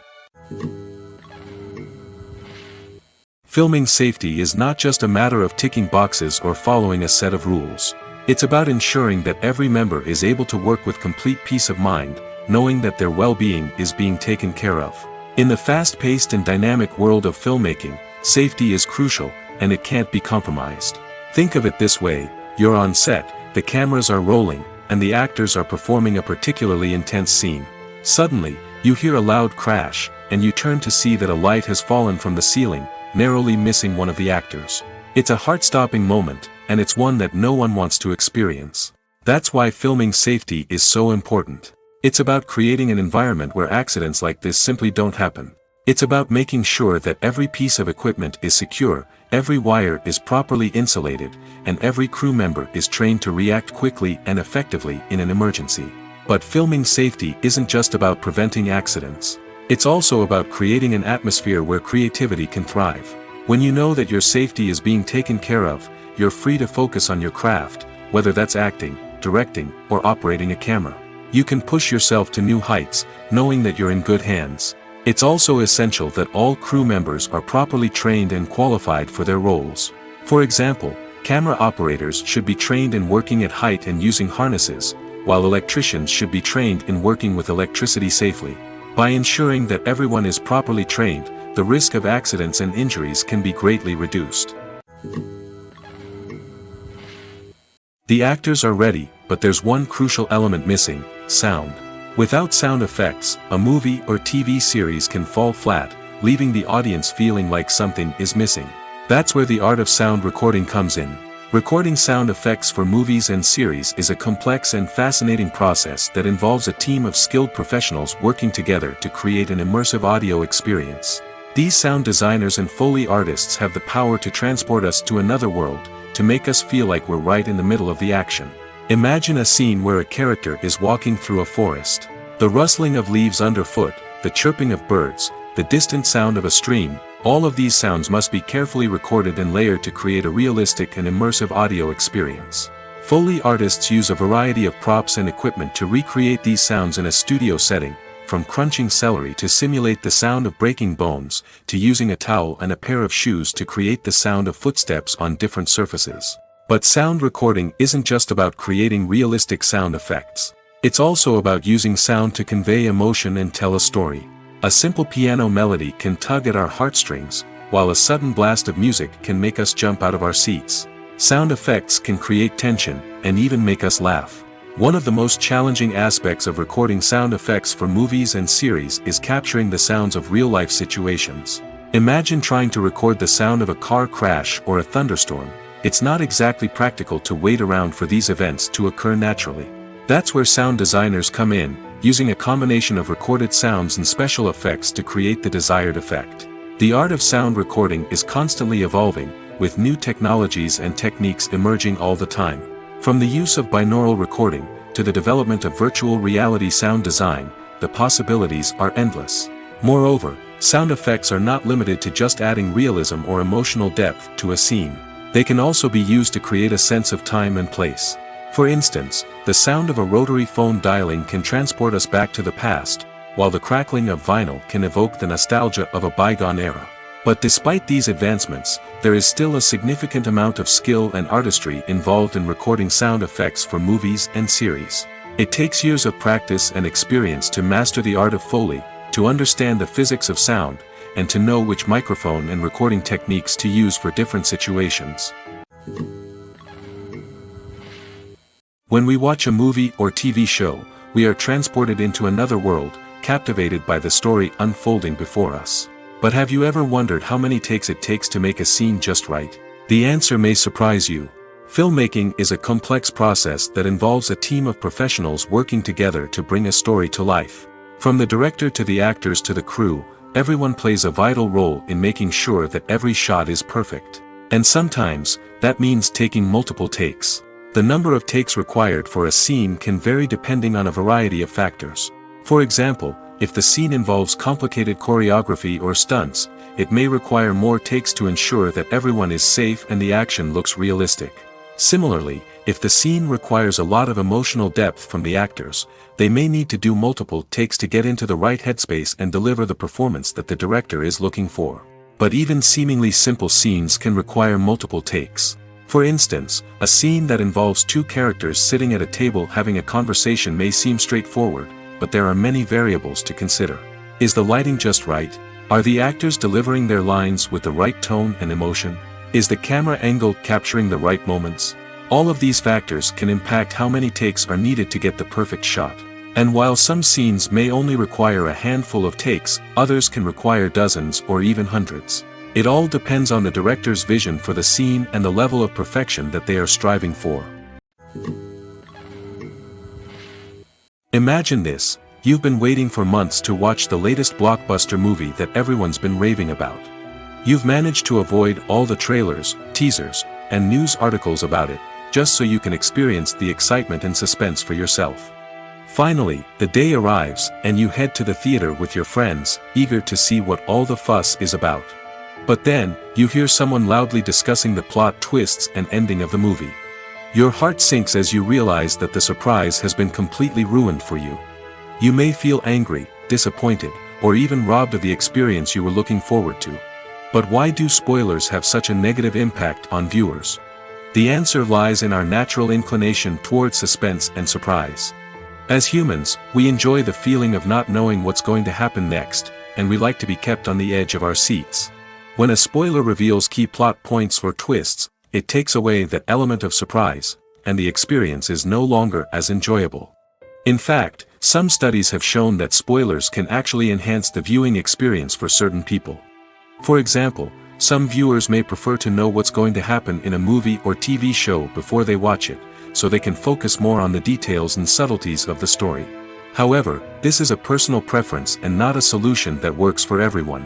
Filming safety is not just a matter of ticking boxes or following a set of rules. It's about ensuring that every member is able to work with complete peace of mind, knowing that their well-being is being taken care of. In the fast-paced and dynamic world of filmmaking, safety is crucial, and it can't be compromised. Think of it this way: you're on set, the cameras are rolling, and the actors are performing a particularly intense scene. Suddenly, you hear a loud crash, and you turn to see that a light has fallen from the ceiling, narrowly missing one of the actors. It's a heart-stopping moment, and it's one that no one wants to experience. That's why filming safety is so important. It's about creating an environment where accidents like this simply don't happen. It's about making sure that every piece of equipment is secure, every wire is properly insulated, and every crew member is trained to react quickly and effectively in an emergency. But filming safety isn't just about preventing accidents. It's also about creating an atmosphere where creativity can thrive. When you know that your safety is being taken care of, you're free to focus on your craft, whether that's acting, directing, or operating a camera. You can push yourself to new heights, knowing that you're in good hands. It's also essential that all crew members are properly trained and qualified for their roles. For example, camera operators should be trained in working at height and using harnesses, while electricians should be trained in working with electricity safely. By ensuring that everyone is properly trained, the risk of accidents and injuries can be greatly reduced. The actors are ready, but there's one crucial element missing: sound. Without sound effects, a movie or TV series can fall flat, leaving the audience feeling like something is missing. That's where the art of sound recording comes in. Recording sound effects for movies and series is a complex and fascinating process that involves a team of skilled professionals working together to create an immersive audio experience. These sound designers and Foley artists have the power to transport us to another world, to make us feel like we're right in the middle of the action. Imagine a scene where a character is walking through a forest. The rustling of leaves underfoot, the chirping of birds, the distant sound of a stream, all of these sounds must be carefully recorded and layered to create a realistic and immersive audio experience. Foley artists use a variety of props and equipment to recreate these sounds in a studio setting, from crunching celery to simulate the sound of breaking bones, to using a towel and a pair of shoes to create the sound of footsteps on different surfaces. But sound recording isn't just about creating realistic sound effects. It's also about using sound to convey emotion and tell a story. A simple piano melody can tug at our heartstrings, while a sudden blast of music can make us jump out of our seats. Sound effects can create tension, and even make us laugh. One of the most challenging aspects of recording sound effects for movies and series is capturing the sounds of real-life situations. Imagine trying to record the sound of a car crash or a thunderstorm. It's not exactly practical to wait around for these events to occur naturally. That's where sound designers come in, using a combination of recorded sounds and special effects to create the desired effect. The art of sound recording is constantly evolving, with new technologies and techniques emerging all the time. From the use of binaural recording, to the development of virtual reality sound design, the possibilities are endless. Moreover, sound effects are not limited to just adding realism or emotional depth to a scene. They can also be used to create a sense of time and place. For instance, the sound of a rotary phone dialing can transport us back to the past, while the crackling of vinyl can evoke the nostalgia of a bygone era. But despite these advancements, there is still a significant amount of skill and artistry involved in recording sound effects for movies and series. It takes years of practice and experience to master the art of Foley, to understand the physics of sound, and to know which microphone and recording techniques to use for different situations. When we watch a movie or TV show, we are transported into another world, captivated by the story unfolding before us. But have you ever wondered how many takes it takes to make a scene just right? The answer may surprise you. Filmmaking is a complex process that involves a team of professionals working together to bring a story to life. From the director to the actors to the crew, everyone plays a vital role in making sure that every shot is perfect. And sometimes, that means taking multiple takes. The number of takes required for a scene can vary depending on a variety of factors. For example, if the scene involves complicated choreography or stunts, it may require more takes to ensure that everyone is safe and the action looks realistic. Similarly, if the scene requires a lot of emotional depth from the actors, they may need to do multiple takes to get into the right headspace and deliver the performance that the director is looking for. But even seemingly simple scenes can require multiple takes. For instance, a scene that involves two characters sitting at a table having a conversation may seem straightforward, but there are many variables to consider. Is the lighting just right? Are the actors delivering their lines with the right tone and emotion? Is the camera angle capturing the right moments? All of these factors can impact how many takes are needed to get the perfect shot. And while some scenes may only require a handful of takes, others can require dozens or even hundreds. It all depends on the director's vision for the scene and the level of perfection that they are striving for. Imagine this: you've been waiting for months to watch the latest blockbuster movie that everyone's been raving about. You've managed to avoid all the trailers, teasers, and news articles about it, just so you can experience the excitement and suspense for yourself. Finally, the day arrives, and you head to the theater with your friends, eager to see what all the fuss is about. But then, you hear someone loudly discussing the plot twists and ending of the movie. Your heart sinks as you realize that the surprise has been completely ruined for you. You may feel angry, disappointed, or even robbed of the experience you were looking forward to. But why do spoilers have such a negative impact on viewers? The answer lies in our natural inclination towards suspense and surprise. As humans, we enjoy the feeling of not knowing what's going to happen next, and we like to be kept on the edge of our seats. When a spoiler reveals key plot points or twists, it takes away that element of surprise, and the experience is no longer as enjoyable. In fact, some studies have shown that spoilers can actually enhance the viewing experience for certain people. For example, some viewers may prefer to know what's going to happen in a movie or TV show before they watch it, so they can focus more on the details and subtleties of the story. However, this is a personal preference and not a solution that works for everyone.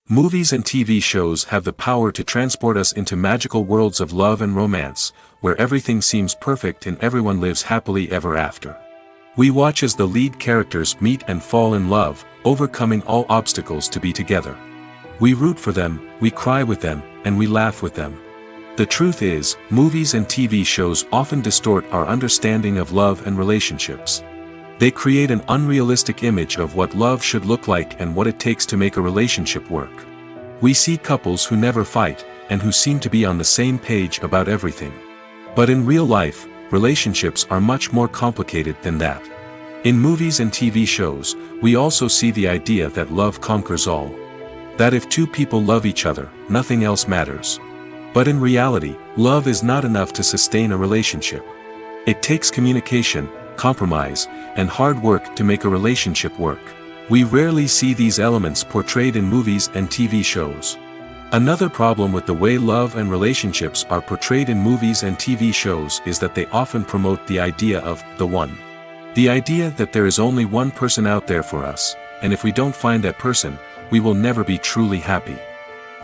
Movies and TV shows have the power to transport us into magical worlds of love and romance, where everything seems perfect and everyone lives happily ever after. We watch as the lead characters meet and fall in love, overcoming all obstacles to be together. We root for them, we cry with them, and we laugh with them. The truth is, movies and TV shows often distort our understanding of love and relationships. They create an unrealistic image of what love should look like and what it takes to make a relationship work. We see couples who never fight, and who seem to be on the same page about everything. But in real life, relationships are much more complicated than that. In movies and TV shows, we also see the idea that love conquers all. That if two people love each other, nothing else matters. But in reality, love is not enough to sustain a relationship. It takes communication, compromise, and hard work to make a relationship work. We rarely see these elements portrayed in movies and TV shows. Another problem with the way love and relationships are portrayed in movies and TV shows is that they often promote the idea of the one. The idea that there is only one person out there for us, and if we don't find that person, we will never be truly happy.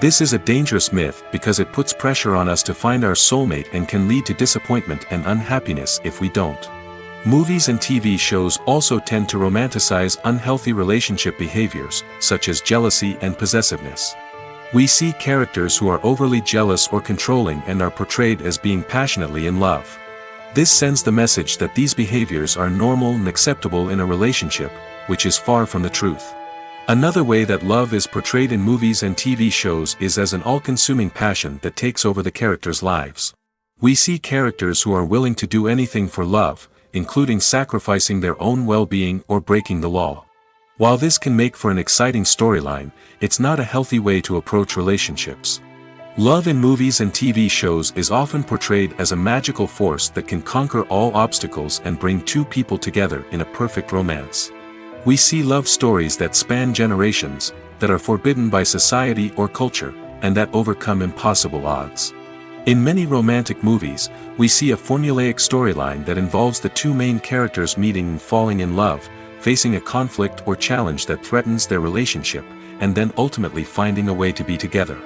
This is a dangerous myth because it puts pressure on us to find our soulmate and can lead to disappointment and unhappiness if we don't. Movies and TV shows also tend to romanticize unhealthy relationship behaviors, such as jealousy and possessiveness. We see characters who are overly jealous or controlling and are portrayed as being passionately in love. This sends the message that these behaviors are normal and acceptable in a relationship, which is far from the truth. Another way that love is portrayed in movies and TV shows is as an all-consuming passion that takes over the characters' lives. We see characters who are willing to do anything for love, including sacrificing their own well-being or breaking the law. While this can make for an exciting storyline, it's not a healthy way to approach relationships. Love in movies and TV shows is often portrayed as a magical force that can conquer all obstacles and bring two people together in a perfect romance. We see love stories that span generations, that are forbidden by society or culture, and that overcome impossible odds. In many romantic movies, we see a formulaic storyline that involves the two main characters meeting and falling in love, facing a conflict or challenge that threatens their relationship, and then ultimately finding a way to be together.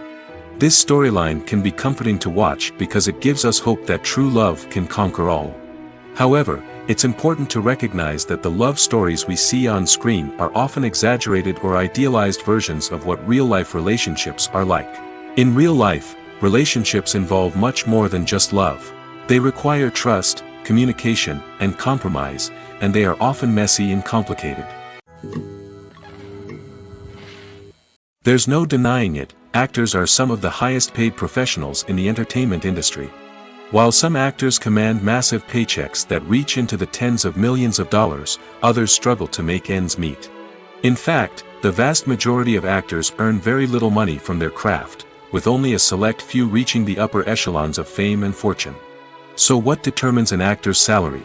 This storyline can be comforting to watch because it gives us hope that true love can conquer all. However, it's important to recognize that the love stories we see on screen are often exaggerated or idealized versions of what real-life relationships are like. In real life, relationships involve much more than just love. They require trust, communication, and compromise, and they are often messy and complicated. There's no denying it, actors are some of the highest paid professionals in the entertainment industry. While some actors command massive paychecks that reach into the tens of millions of dollars, others struggle to make ends meet. In fact, the vast majority of actors earn very little money from their craft, with only a select few reaching the upper echelons of fame and fortune. So what determines an actor's salary?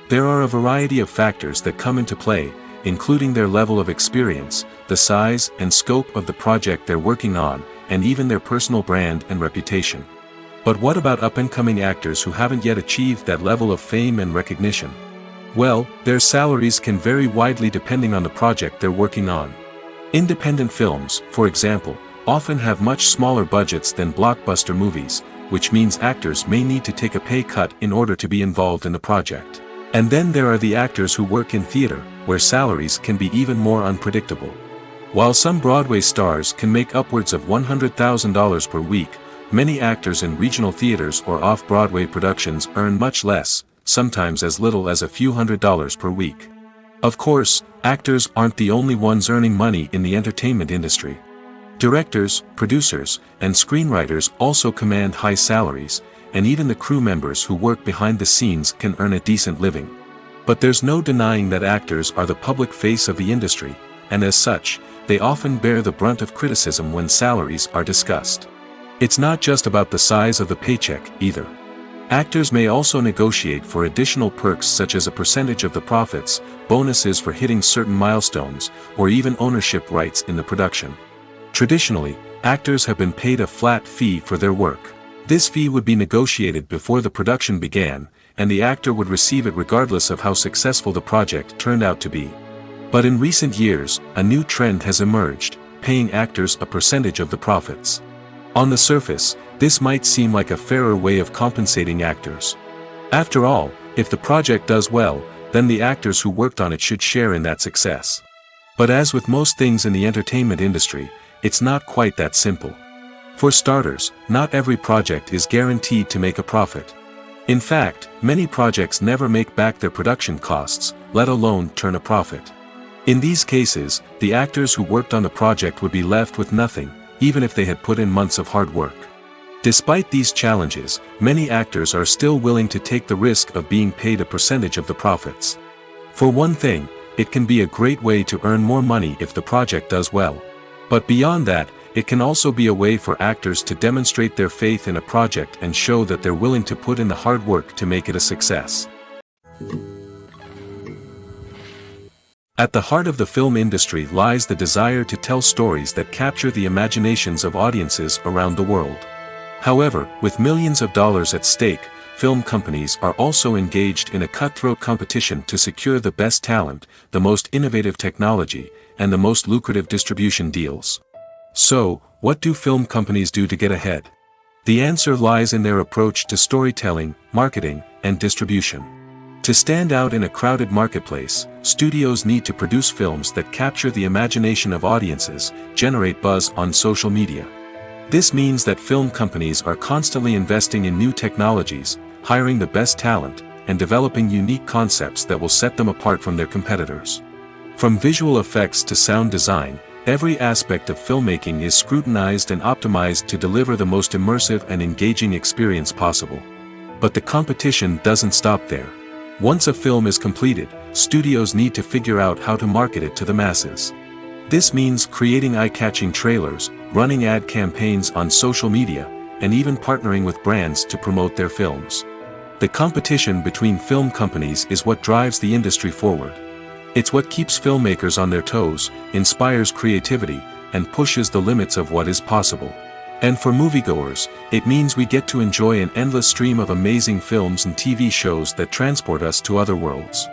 There are a variety of factors that come into play, including their level of experience, the size and scope of the project they're working on, and even their personal brand and reputation. But what about up-and-coming actors who haven't yet achieved that level of fame and recognition? Well, their salaries can vary widely depending on the project they're working on. Independent films, for example, often have much smaller budgets than blockbuster movies, which means actors may need to take a pay cut in order to be involved in the project. And then there are the actors who work in theater, where salaries can be even more unpredictable. While some Broadway stars can make upwards of $100,000 per week, many actors in regional theaters or off-Broadway productions earn much less, sometimes as little as a few $100s per week. Of course, actors aren't the only ones earning money in the entertainment industry. Directors, producers, and screenwriters also command high salaries, and even the crew members who work behind the scenes can earn a decent living. But there's no denying that actors are the public face of the industry, and as such, they often bear the brunt of criticism when salaries are discussed. It's not just about the size of the paycheck, either. Actors may also negotiate for additional perks such as a percentage of the profits, bonuses for hitting certain milestones, or even ownership rights in the production. Traditionally, actors have been paid a flat fee for their work. This fee would be negotiated before the production began, and the actor would receive it regardless of how successful the project turned out to be. But in recent years, a new trend has emerged, paying actors a percentage of the profits. On the surface, this might seem like a fairer way of compensating actors. After all, if the project does well, then the actors who worked on it should share in that success. But as with most things in the entertainment industry, it's not quite that simple. For starters, not every project is guaranteed to make a profit. In fact, many projects never make back their production costs, let alone turn a profit. In these cases, the actors who worked on the project would be left with nothing, even if they had put in months of hard work. Despite these challenges, many actors are still willing to take the risk of being paid a percentage of the profits. For one thing, it can be a great way to earn more money if the project does well. But beyond that, it can also be a way for actors to demonstrate their faith in a project and show that they're willing to put in the hard work to make it a success. At the heart of the film industry lies the desire to tell stories that capture the imaginations of audiences around the world. However, with millions of dollars at stake, film companies are also engaged in a cutthroat competition to secure the best talent, the most innovative technology, and the most lucrative distribution deals. So, what do film companies do to get ahead? The answer lies in their approach to storytelling, marketing, and distribution. To stand out in a crowded marketplace, studios need to produce films that capture the imagination of audiences, generate buzz on social media. This means that film companies are constantly investing in new technologies, hiring the best talent, and developing unique concepts that will set them apart from their competitors. From visual effects to sound design, every aspect of filmmaking is scrutinized and optimized to deliver the most immersive and engaging experience possible. But the competition doesn't stop there. Once a film is completed, studios need to figure out how to market it to the masses. This means creating eye-catching trailers, running ad campaigns on social media, and even partnering with brands to promote their films. The competition between film companies is what drives the industry forward. It's what keeps filmmakers on their toes, inspires creativity, and pushes the limits of what is possible. And for moviegoers, it means we get to enjoy an endless stream of amazing films and TV shows that transport us to other worlds.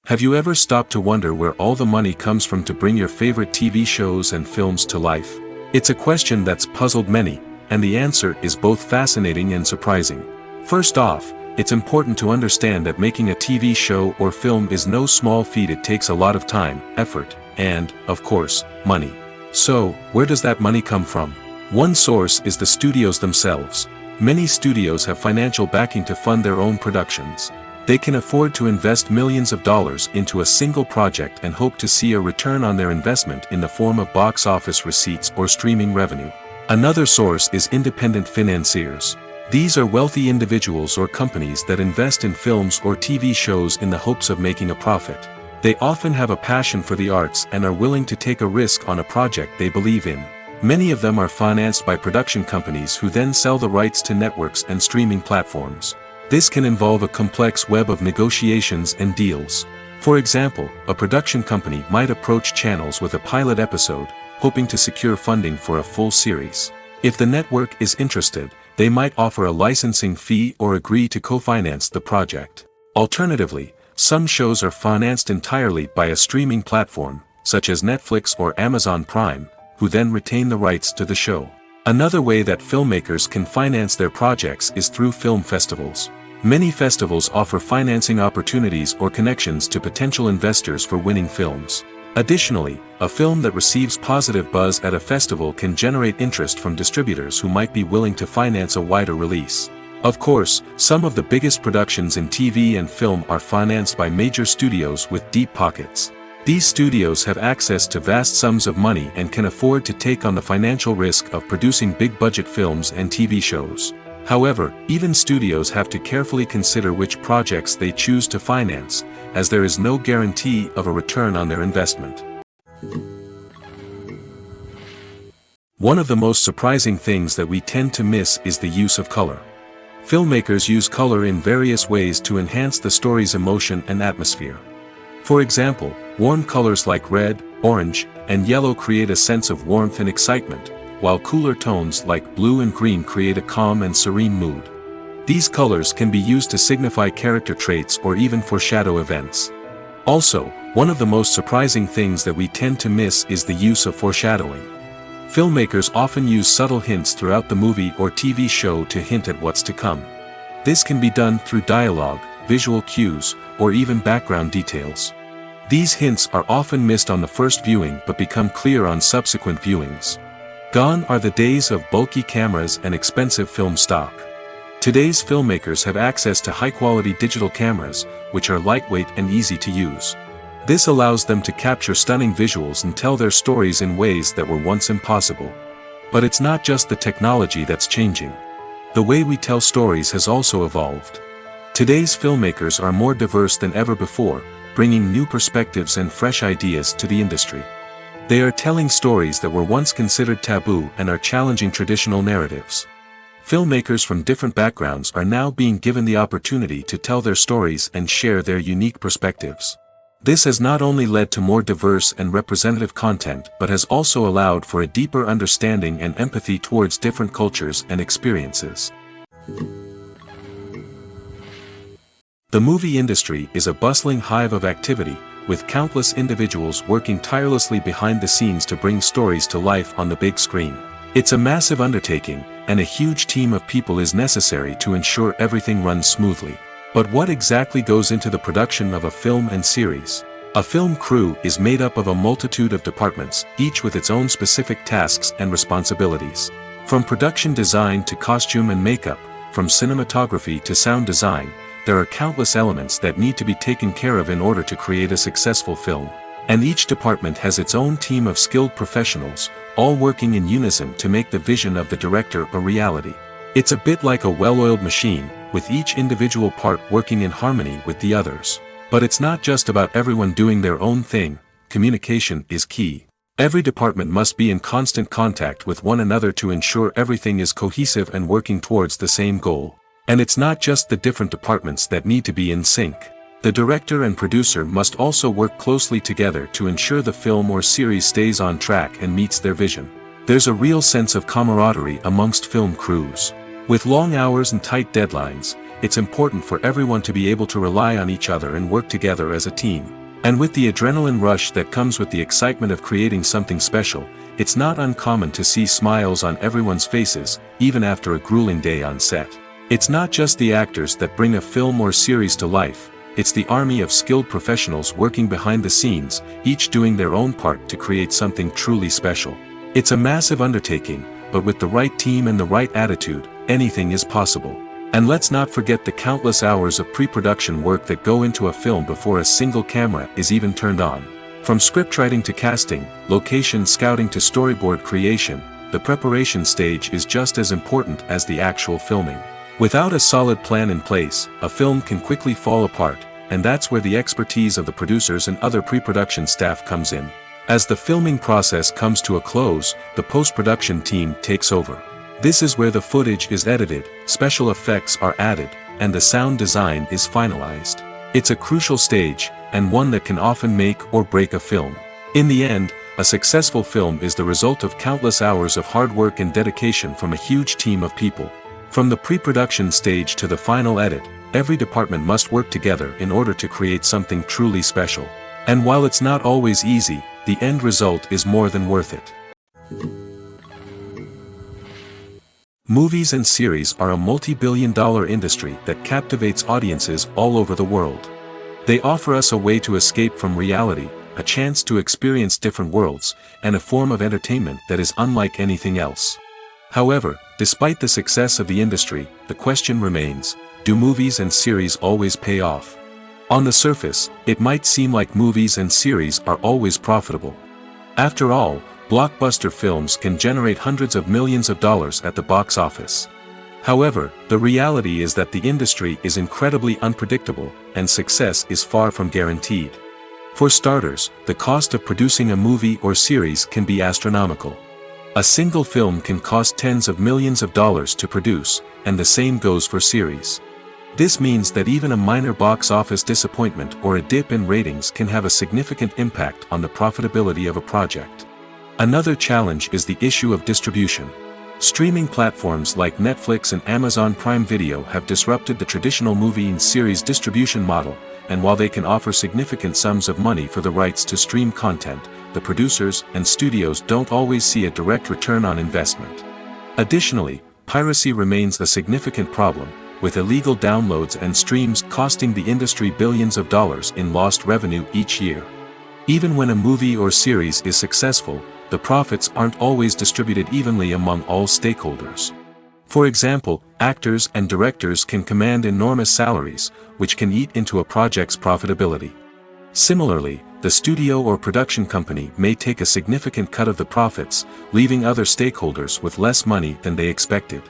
Have you ever stopped to wonder where all the money comes from to bring your favorite TV shows and films to life? It's a question that's puzzled many, and the answer is both fascinating and surprising. First off, it's important to understand that making a TV show or film is no small feat. It takes a lot of time, effort, and, of course, money. So, where does that money come from? One source is the studios themselves. Many studios have financial backing to fund their own productions. They can afford to invest millions of dollars into a single project and hope to see a return on their investment in the form of box office receipts or streaming revenue. Another source is independent financiers. These are wealthy individuals or companies that invest in films or TV shows in the hopes of making a profit. They often have a passion for the arts and are willing to take a risk on a project they believe in. Many of them are financed by production companies who then sell the rights to networks and streaming platforms. This can involve a complex web of negotiations and deals. For example, a production company might approach channels with a pilot episode, hoping to secure funding for a full series. If the network is interested, they might offer a licensing fee or agree to co-finance the project. Alternatively, some shows are financed entirely by a streaming platform, such as Netflix or Amazon Prime, who then retain the rights to the show. Another way that filmmakers can finance their projects is through film festivals. Many festivals offer financing opportunities or connections to potential investors for winning films. Additionally, a film that receives positive buzz at a festival can generate interest from distributors who might be willing to finance a wider release. Of course, some of the biggest productions in TV and film are financed by major studios with deep pockets. These studios have access to vast sums of money and can afford to take on the financial risk of producing big-budget films and TV shows. However, even studios have to carefully consider which projects they choose to finance, as there is no guarantee of a return on their investment. One of the most surprising things that we tend to miss is the use of color. Filmmakers use color in various ways to enhance the story's emotion and atmosphere. For example, warm colors like red, orange, and yellow create a sense of warmth and excitement, while cooler tones like blue and green create a calm and serene mood. These colors can be used to signify character traits or even foreshadow events. Also, one of the most surprising things that we tend to miss is the use of foreshadowing. Filmmakers often use subtle hints throughout the movie or TV show to hint at what's to come. This can be done through dialogue, visual cues, or even background details. These hints are often missed on the first viewing but become clear on subsequent viewings. Gone are the days of bulky cameras and expensive film stock. Today's filmmakers have access to high-quality digital cameras, which are lightweight and easy to use. This allows them to capture stunning visuals and tell their stories in ways that were once impossible. But it's not just the technology that's changing. The way we tell stories has also evolved. Today's filmmakers are more diverse than ever before, bringing new perspectives and fresh ideas to the industry. They are telling stories that were once considered taboo and are challenging traditional narratives. Filmmakers from different backgrounds are now being given the opportunity to tell their stories and share their unique perspectives. This has not only led to more diverse and representative content but has also allowed for a deeper understanding and empathy towards different cultures and experiences. The movie industry is a bustling hive of activity, with countless individuals working tirelessly behind the scenes to bring stories to life on the big screen. It's a massive undertaking, and a huge team of people is necessary to ensure everything runs smoothly. But what exactly goes into the production of a film and series? A film crew is made up of a multitude of departments, each with its own specific tasks and responsibilities. From production design to costume and makeup, from cinematography to sound design, there are countless elements that need to be taken care of in order to create a successful film. And each department has its own team of skilled professionals, all working in unison to make the vision of the director a reality. It's a bit like a well-oiled machine, with each individual part working in harmony with the others. But it's not just about everyone doing their own thing. Communication is key. Every department must be in constant contact with one another to ensure everything is cohesive and working towards the same goal. And it's not just the different departments that need to be in sync. The director and producer must also work closely together to ensure the film or series stays on track and meets their vision. There's a real sense of camaraderie amongst film crews. With long hours and tight deadlines, it's important for everyone to be able to rely on each other and work together as a team. And with the adrenaline rush that comes with the excitement of creating something special, it's not uncommon to see smiles on everyone's faces, even after a grueling day on set. It's not just the actors that bring a film or series to life, it's the army of skilled professionals working behind the scenes, each doing their own part to create something truly special. It's a massive undertaking, but with the right team and the right attitude, anything is possible. And let's not forget the countless hours of pre-production work that go into a film before a single camera is even turned on. From scriptwriting to casting, location scouting to storyboard creation, the preparation stage is just as important as the actual filming. Without a solid plan in place, a film can quickly fall apart, and that's where the expertise of the producers and other pre-production staff comes in. As the filming process comes to a close, the post-production team takes over. This is where the footage is edited, special effects are added, and the sound design is finalized. It's a crucial stage, and one that can often make or break a film. In the end, a successful film is the result of countless hours of hard work and dedication from a huge team of people. From the pre-production stage to the final edit, every department must work together in order to create something truly special. And while it's not always easy, the end result is more than worth it. Movies and series are a multi-billion-dollar industry that captivates audiences all over the world. They offer us a way to escape from reality, a chance to experience different worlds, and a form of entertainment that is unlike anything else. However, despite the success of the industry, the question remains, do movies and series always pay off? On the surface, it might seem like movies and series are always profitable. After all, blockbuster films can generate hundreds of millions of dollars at the box office. However, the reality is that the industry is incredibly unpredictable, and success is far from guaranteed. For starters, the cost of producing a movie or series can be astronomical. A single film can cost tens of millions of dollars to produce, and the same goes for series. This means that even a minor box office disappointment or a dip in ratings can have a significant impact on the profitability of a project. Another challenge is the issue of distribution. Streaming platforms like Netflix and Amazon Prime Video have disrupted the traditional movie and series distribution model, and while they can offer significant sums of money for the rights to stream content, the producers and studios don't always see a direct return on investment. Additionally, piracy remains a significant problem, with illegal downloads and streams costing the industry billions of dollars in lost revenue each year. Even when a movie or series is successful, the profits aren't always distributed evenly among all stakeholders. For example, actors and directors can command enormous salaries, which can eat into a project's profitability. Similarly, the studio or production company may take a significant cut of the profits, leaving other stakeholders with less money than they expected.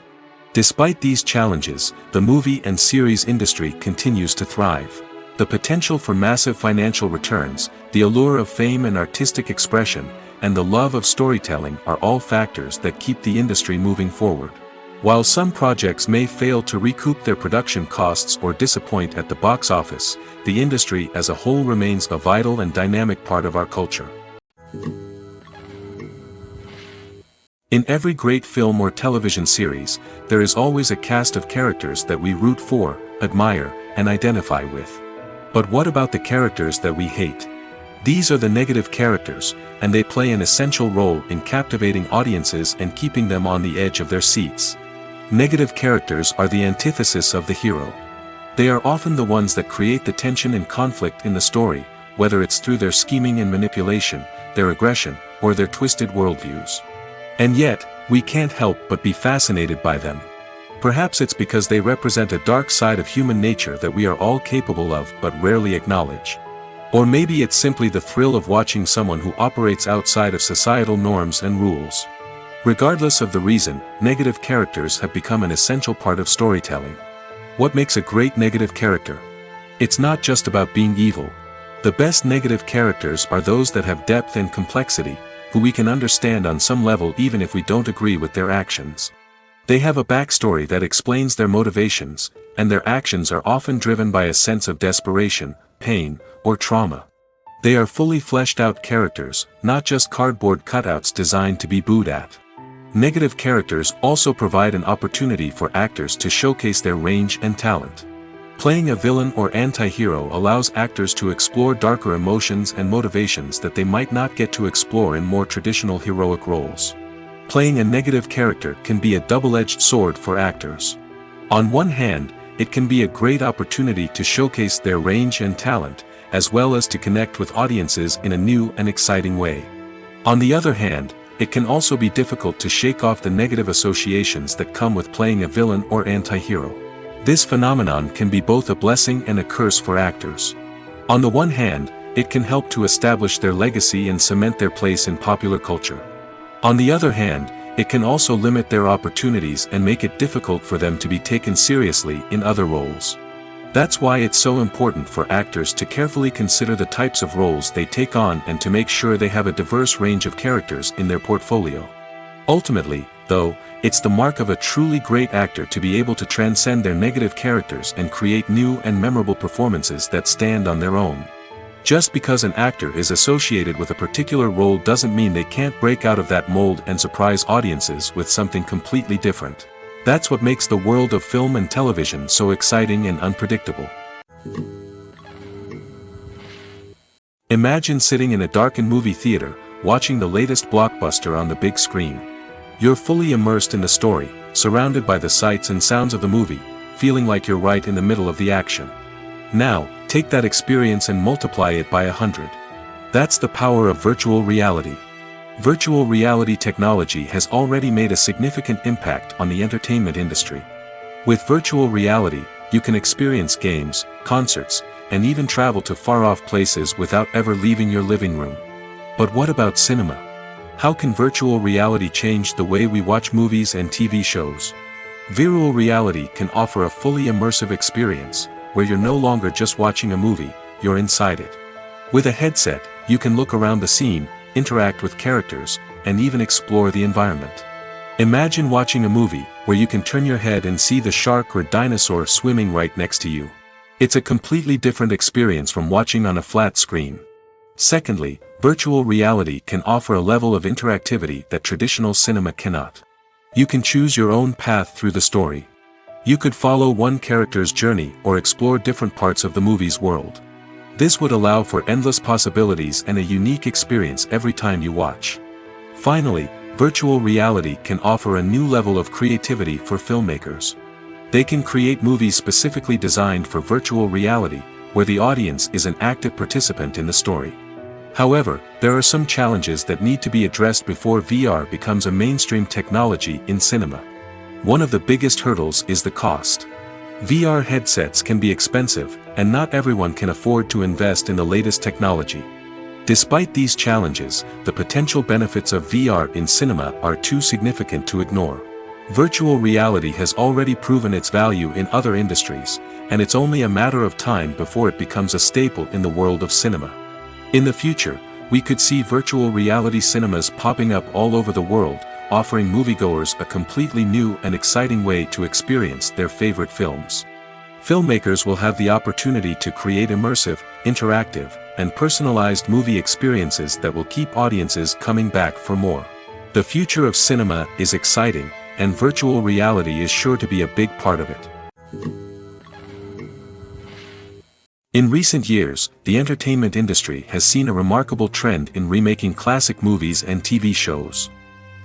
Despite these challenges, the movie and series industry continues to thrive. The potential for massive financial returns, the allure of fame and artistic expression, and the love of storytelling are all factors that keep the industry moving forward. While some projects may fail to recoup their production costs or disappoint at the box office, the industry as a whole remains a vital and dynamic part of our culture. In every great film or television series, there is always a cast of characters that we root for, admire, and identify with. But what about the characters that we hate? These are the negative characters, and they play an essential role in captivating audiences and keeping them on the edge of their seats. Negative characters are the antithesis of the hero. They are often the ones that create the tension and conflict in the story, whether it's through their scheming and manipulation, their aggression, or their twisted worldviews. And yet, we can't help but be fascinated by them. Perhaps it's because they represent a dark side of human nature that we are all capable of but rarely acknowledge. Or maybe it's simply the thrill of watching someone who operates outside of societal norms and rules. Regardless of the reason, negative characters have become an essential part of storytelling. What makes a great negative character? It's not just about being evil. The best negative characters are those that have depth and complexity, who we can understand on some level even if we don't agree with their actions. They have a backstory that explains their motivations, and their actions are often driven by a sense of desperation, pain, or trauma. They are fully fleshed out characters, not just cardboard cutouts designed to be booed at. Negative characters also provide an opportunity for actors to showcase their range and talent. Playing a villain or anti-hero allows actors to explore darker emotions and motivations that they might not get to explore in more traditional heroic roles. Playing a negative character can be a double-edged sword for actors. On one hand, it can be a great opportunity to showcase their range and talent, as well as to connect with audiences in a new and exciting way. On the other hand, it can also be difficult to shake off the negative associations that come with playing a villain or anti-hero. This phenomenon can be both a blessing and a curse for actors. On the one hand, it can help to establish their legacy and cement their place in popular culture. On the other hand, it can also limit their opportunities and make it difficult for them to be taken seriously in other roles. That's why it's so important for actors to carefully consider the types of roles they take on and to make sure they have a diverse range of characters in their portfolio. Ultimately, though, it's the mark of a truly great actor to be able to transcend their negative characters and create new and memorable performances that stand on their own. Just because an actor is associated with a particular role doesn't mean they can't break out of that mold and surprise audiences with something completely different. That's what makes the world of film and television so exciting and unpredictable. Imagine sitting in a darkened movie theater, watching the latest blockbuster on the big screen. You're fully immersed in the story, surrounded by the sights and sounds of the movie, feeling like you're right in the middle of the action. Now, take that experience and multiply it by 100. That's the power of virtual reality. Virtual reality technology has already made a significant impact on the entertainment industry. With virtual reality, you can experience games, concerts, and even travel to far-off places without ever leaving your living room. But what about cinema? How can virtual reality change the way we watch movies and TV shows? Virtual reality can offer a fully immersive experience, where you're no longer just watching a movie, you're inside it. With a headset, you can look around the scene, interact with characters, and even explore the environment. Imagine watching a movie where you can turn your head and see the shark or dinosaur swimming right next to you. It's a completely different experience from watching on a flat screen. Secondly, virtual reality can offer a level of interactivity that traditional cinema cannot. You can choose your own path through the story. You could follow one character's journey or explore different parts of the movie's world. This would allow for endless possibilities and a unique experience every time you watch. Finally, virtual reality can offer a new level of creativity for filmmakers. They can create movies specifically designed for virtual reality, where the audience is an active participant in the story. However, there are some challenges that need to be addressed before VR becomes a mainstream technology in cinema. One of the biggest hurdles is the cost. VR headsets can be expensive, and not everyone can afford to invest in the latest technology. Despite these challenges, the potential benefits of VR in cinema are too significant to ignore. Virtual reality has already proven its value in other industries, and it's only a matter of time before it becomes a staple in the world of cinema. In the future, we could see virtual reality cinemas popping up all over the world, offering moviegoers a completely new and exciting way to experience their favorite films. Filmmakers will have the opportunity to create immersive, interactive, and personalized movie experiences that will keep audiences coming back for more. The future of cinema is exciting, and virtual reality is sure to be a big part of it. In recent years, the entertainment industry has seen a remarkable trend in remaking classic movies and TV shows.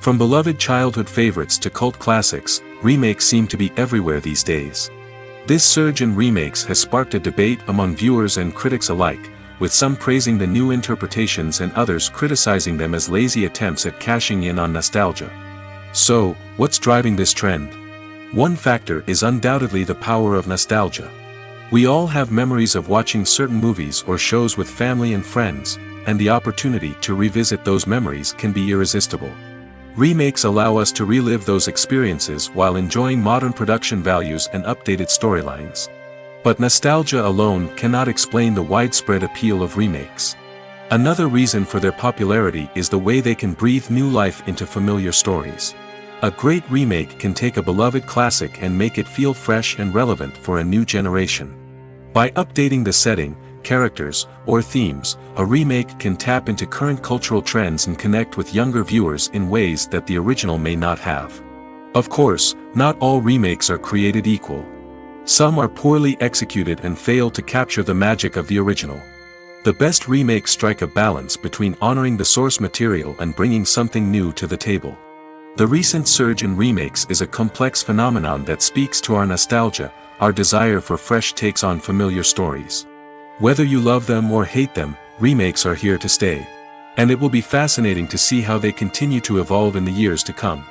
From beloved childhood favorites to cult classics, remakes seem to be everywhere these days. This surge in remakes has sparked a debate among viewers and critics alike, with some praising the new interpretations and others criticizing them as lazy attempts at cashing in on nostalgia. So, what's driving this trend? One factor is undoubtedly the power of nostalgia. We all have memories of watching certain movies or shows with family and friends, and the opportunity to revisit those memories can be irresistible. Remakes allow us to relive those experiences while enjoying modern production values and updated storylines. But nostalgia alone cannot explain the widespread appeal of remakes. Another reason for their popularity is the way they can breathe new life into familiar stories. A great remake can take a beloved classic and make it feel fresh and relevant for a new generation. By updating the setting, characters, or themes, a remake can tap into current cultural trends and connect with younger viewers in ways that the original may not have. Of course, not all remakes are created equal. Some are poorly executed and fail to capture the magic of the original. The best remakes strike a balance between honoring the source material and bringing something new to the table. The recent surge in remakes is a complex phenomenon that speaks to our nostalgia, our desire for fresh takes on familiar stories. Whether you love them or hate them, remakes are here to stay. And it will be fascinating to see how they continue to evolve in the years to come.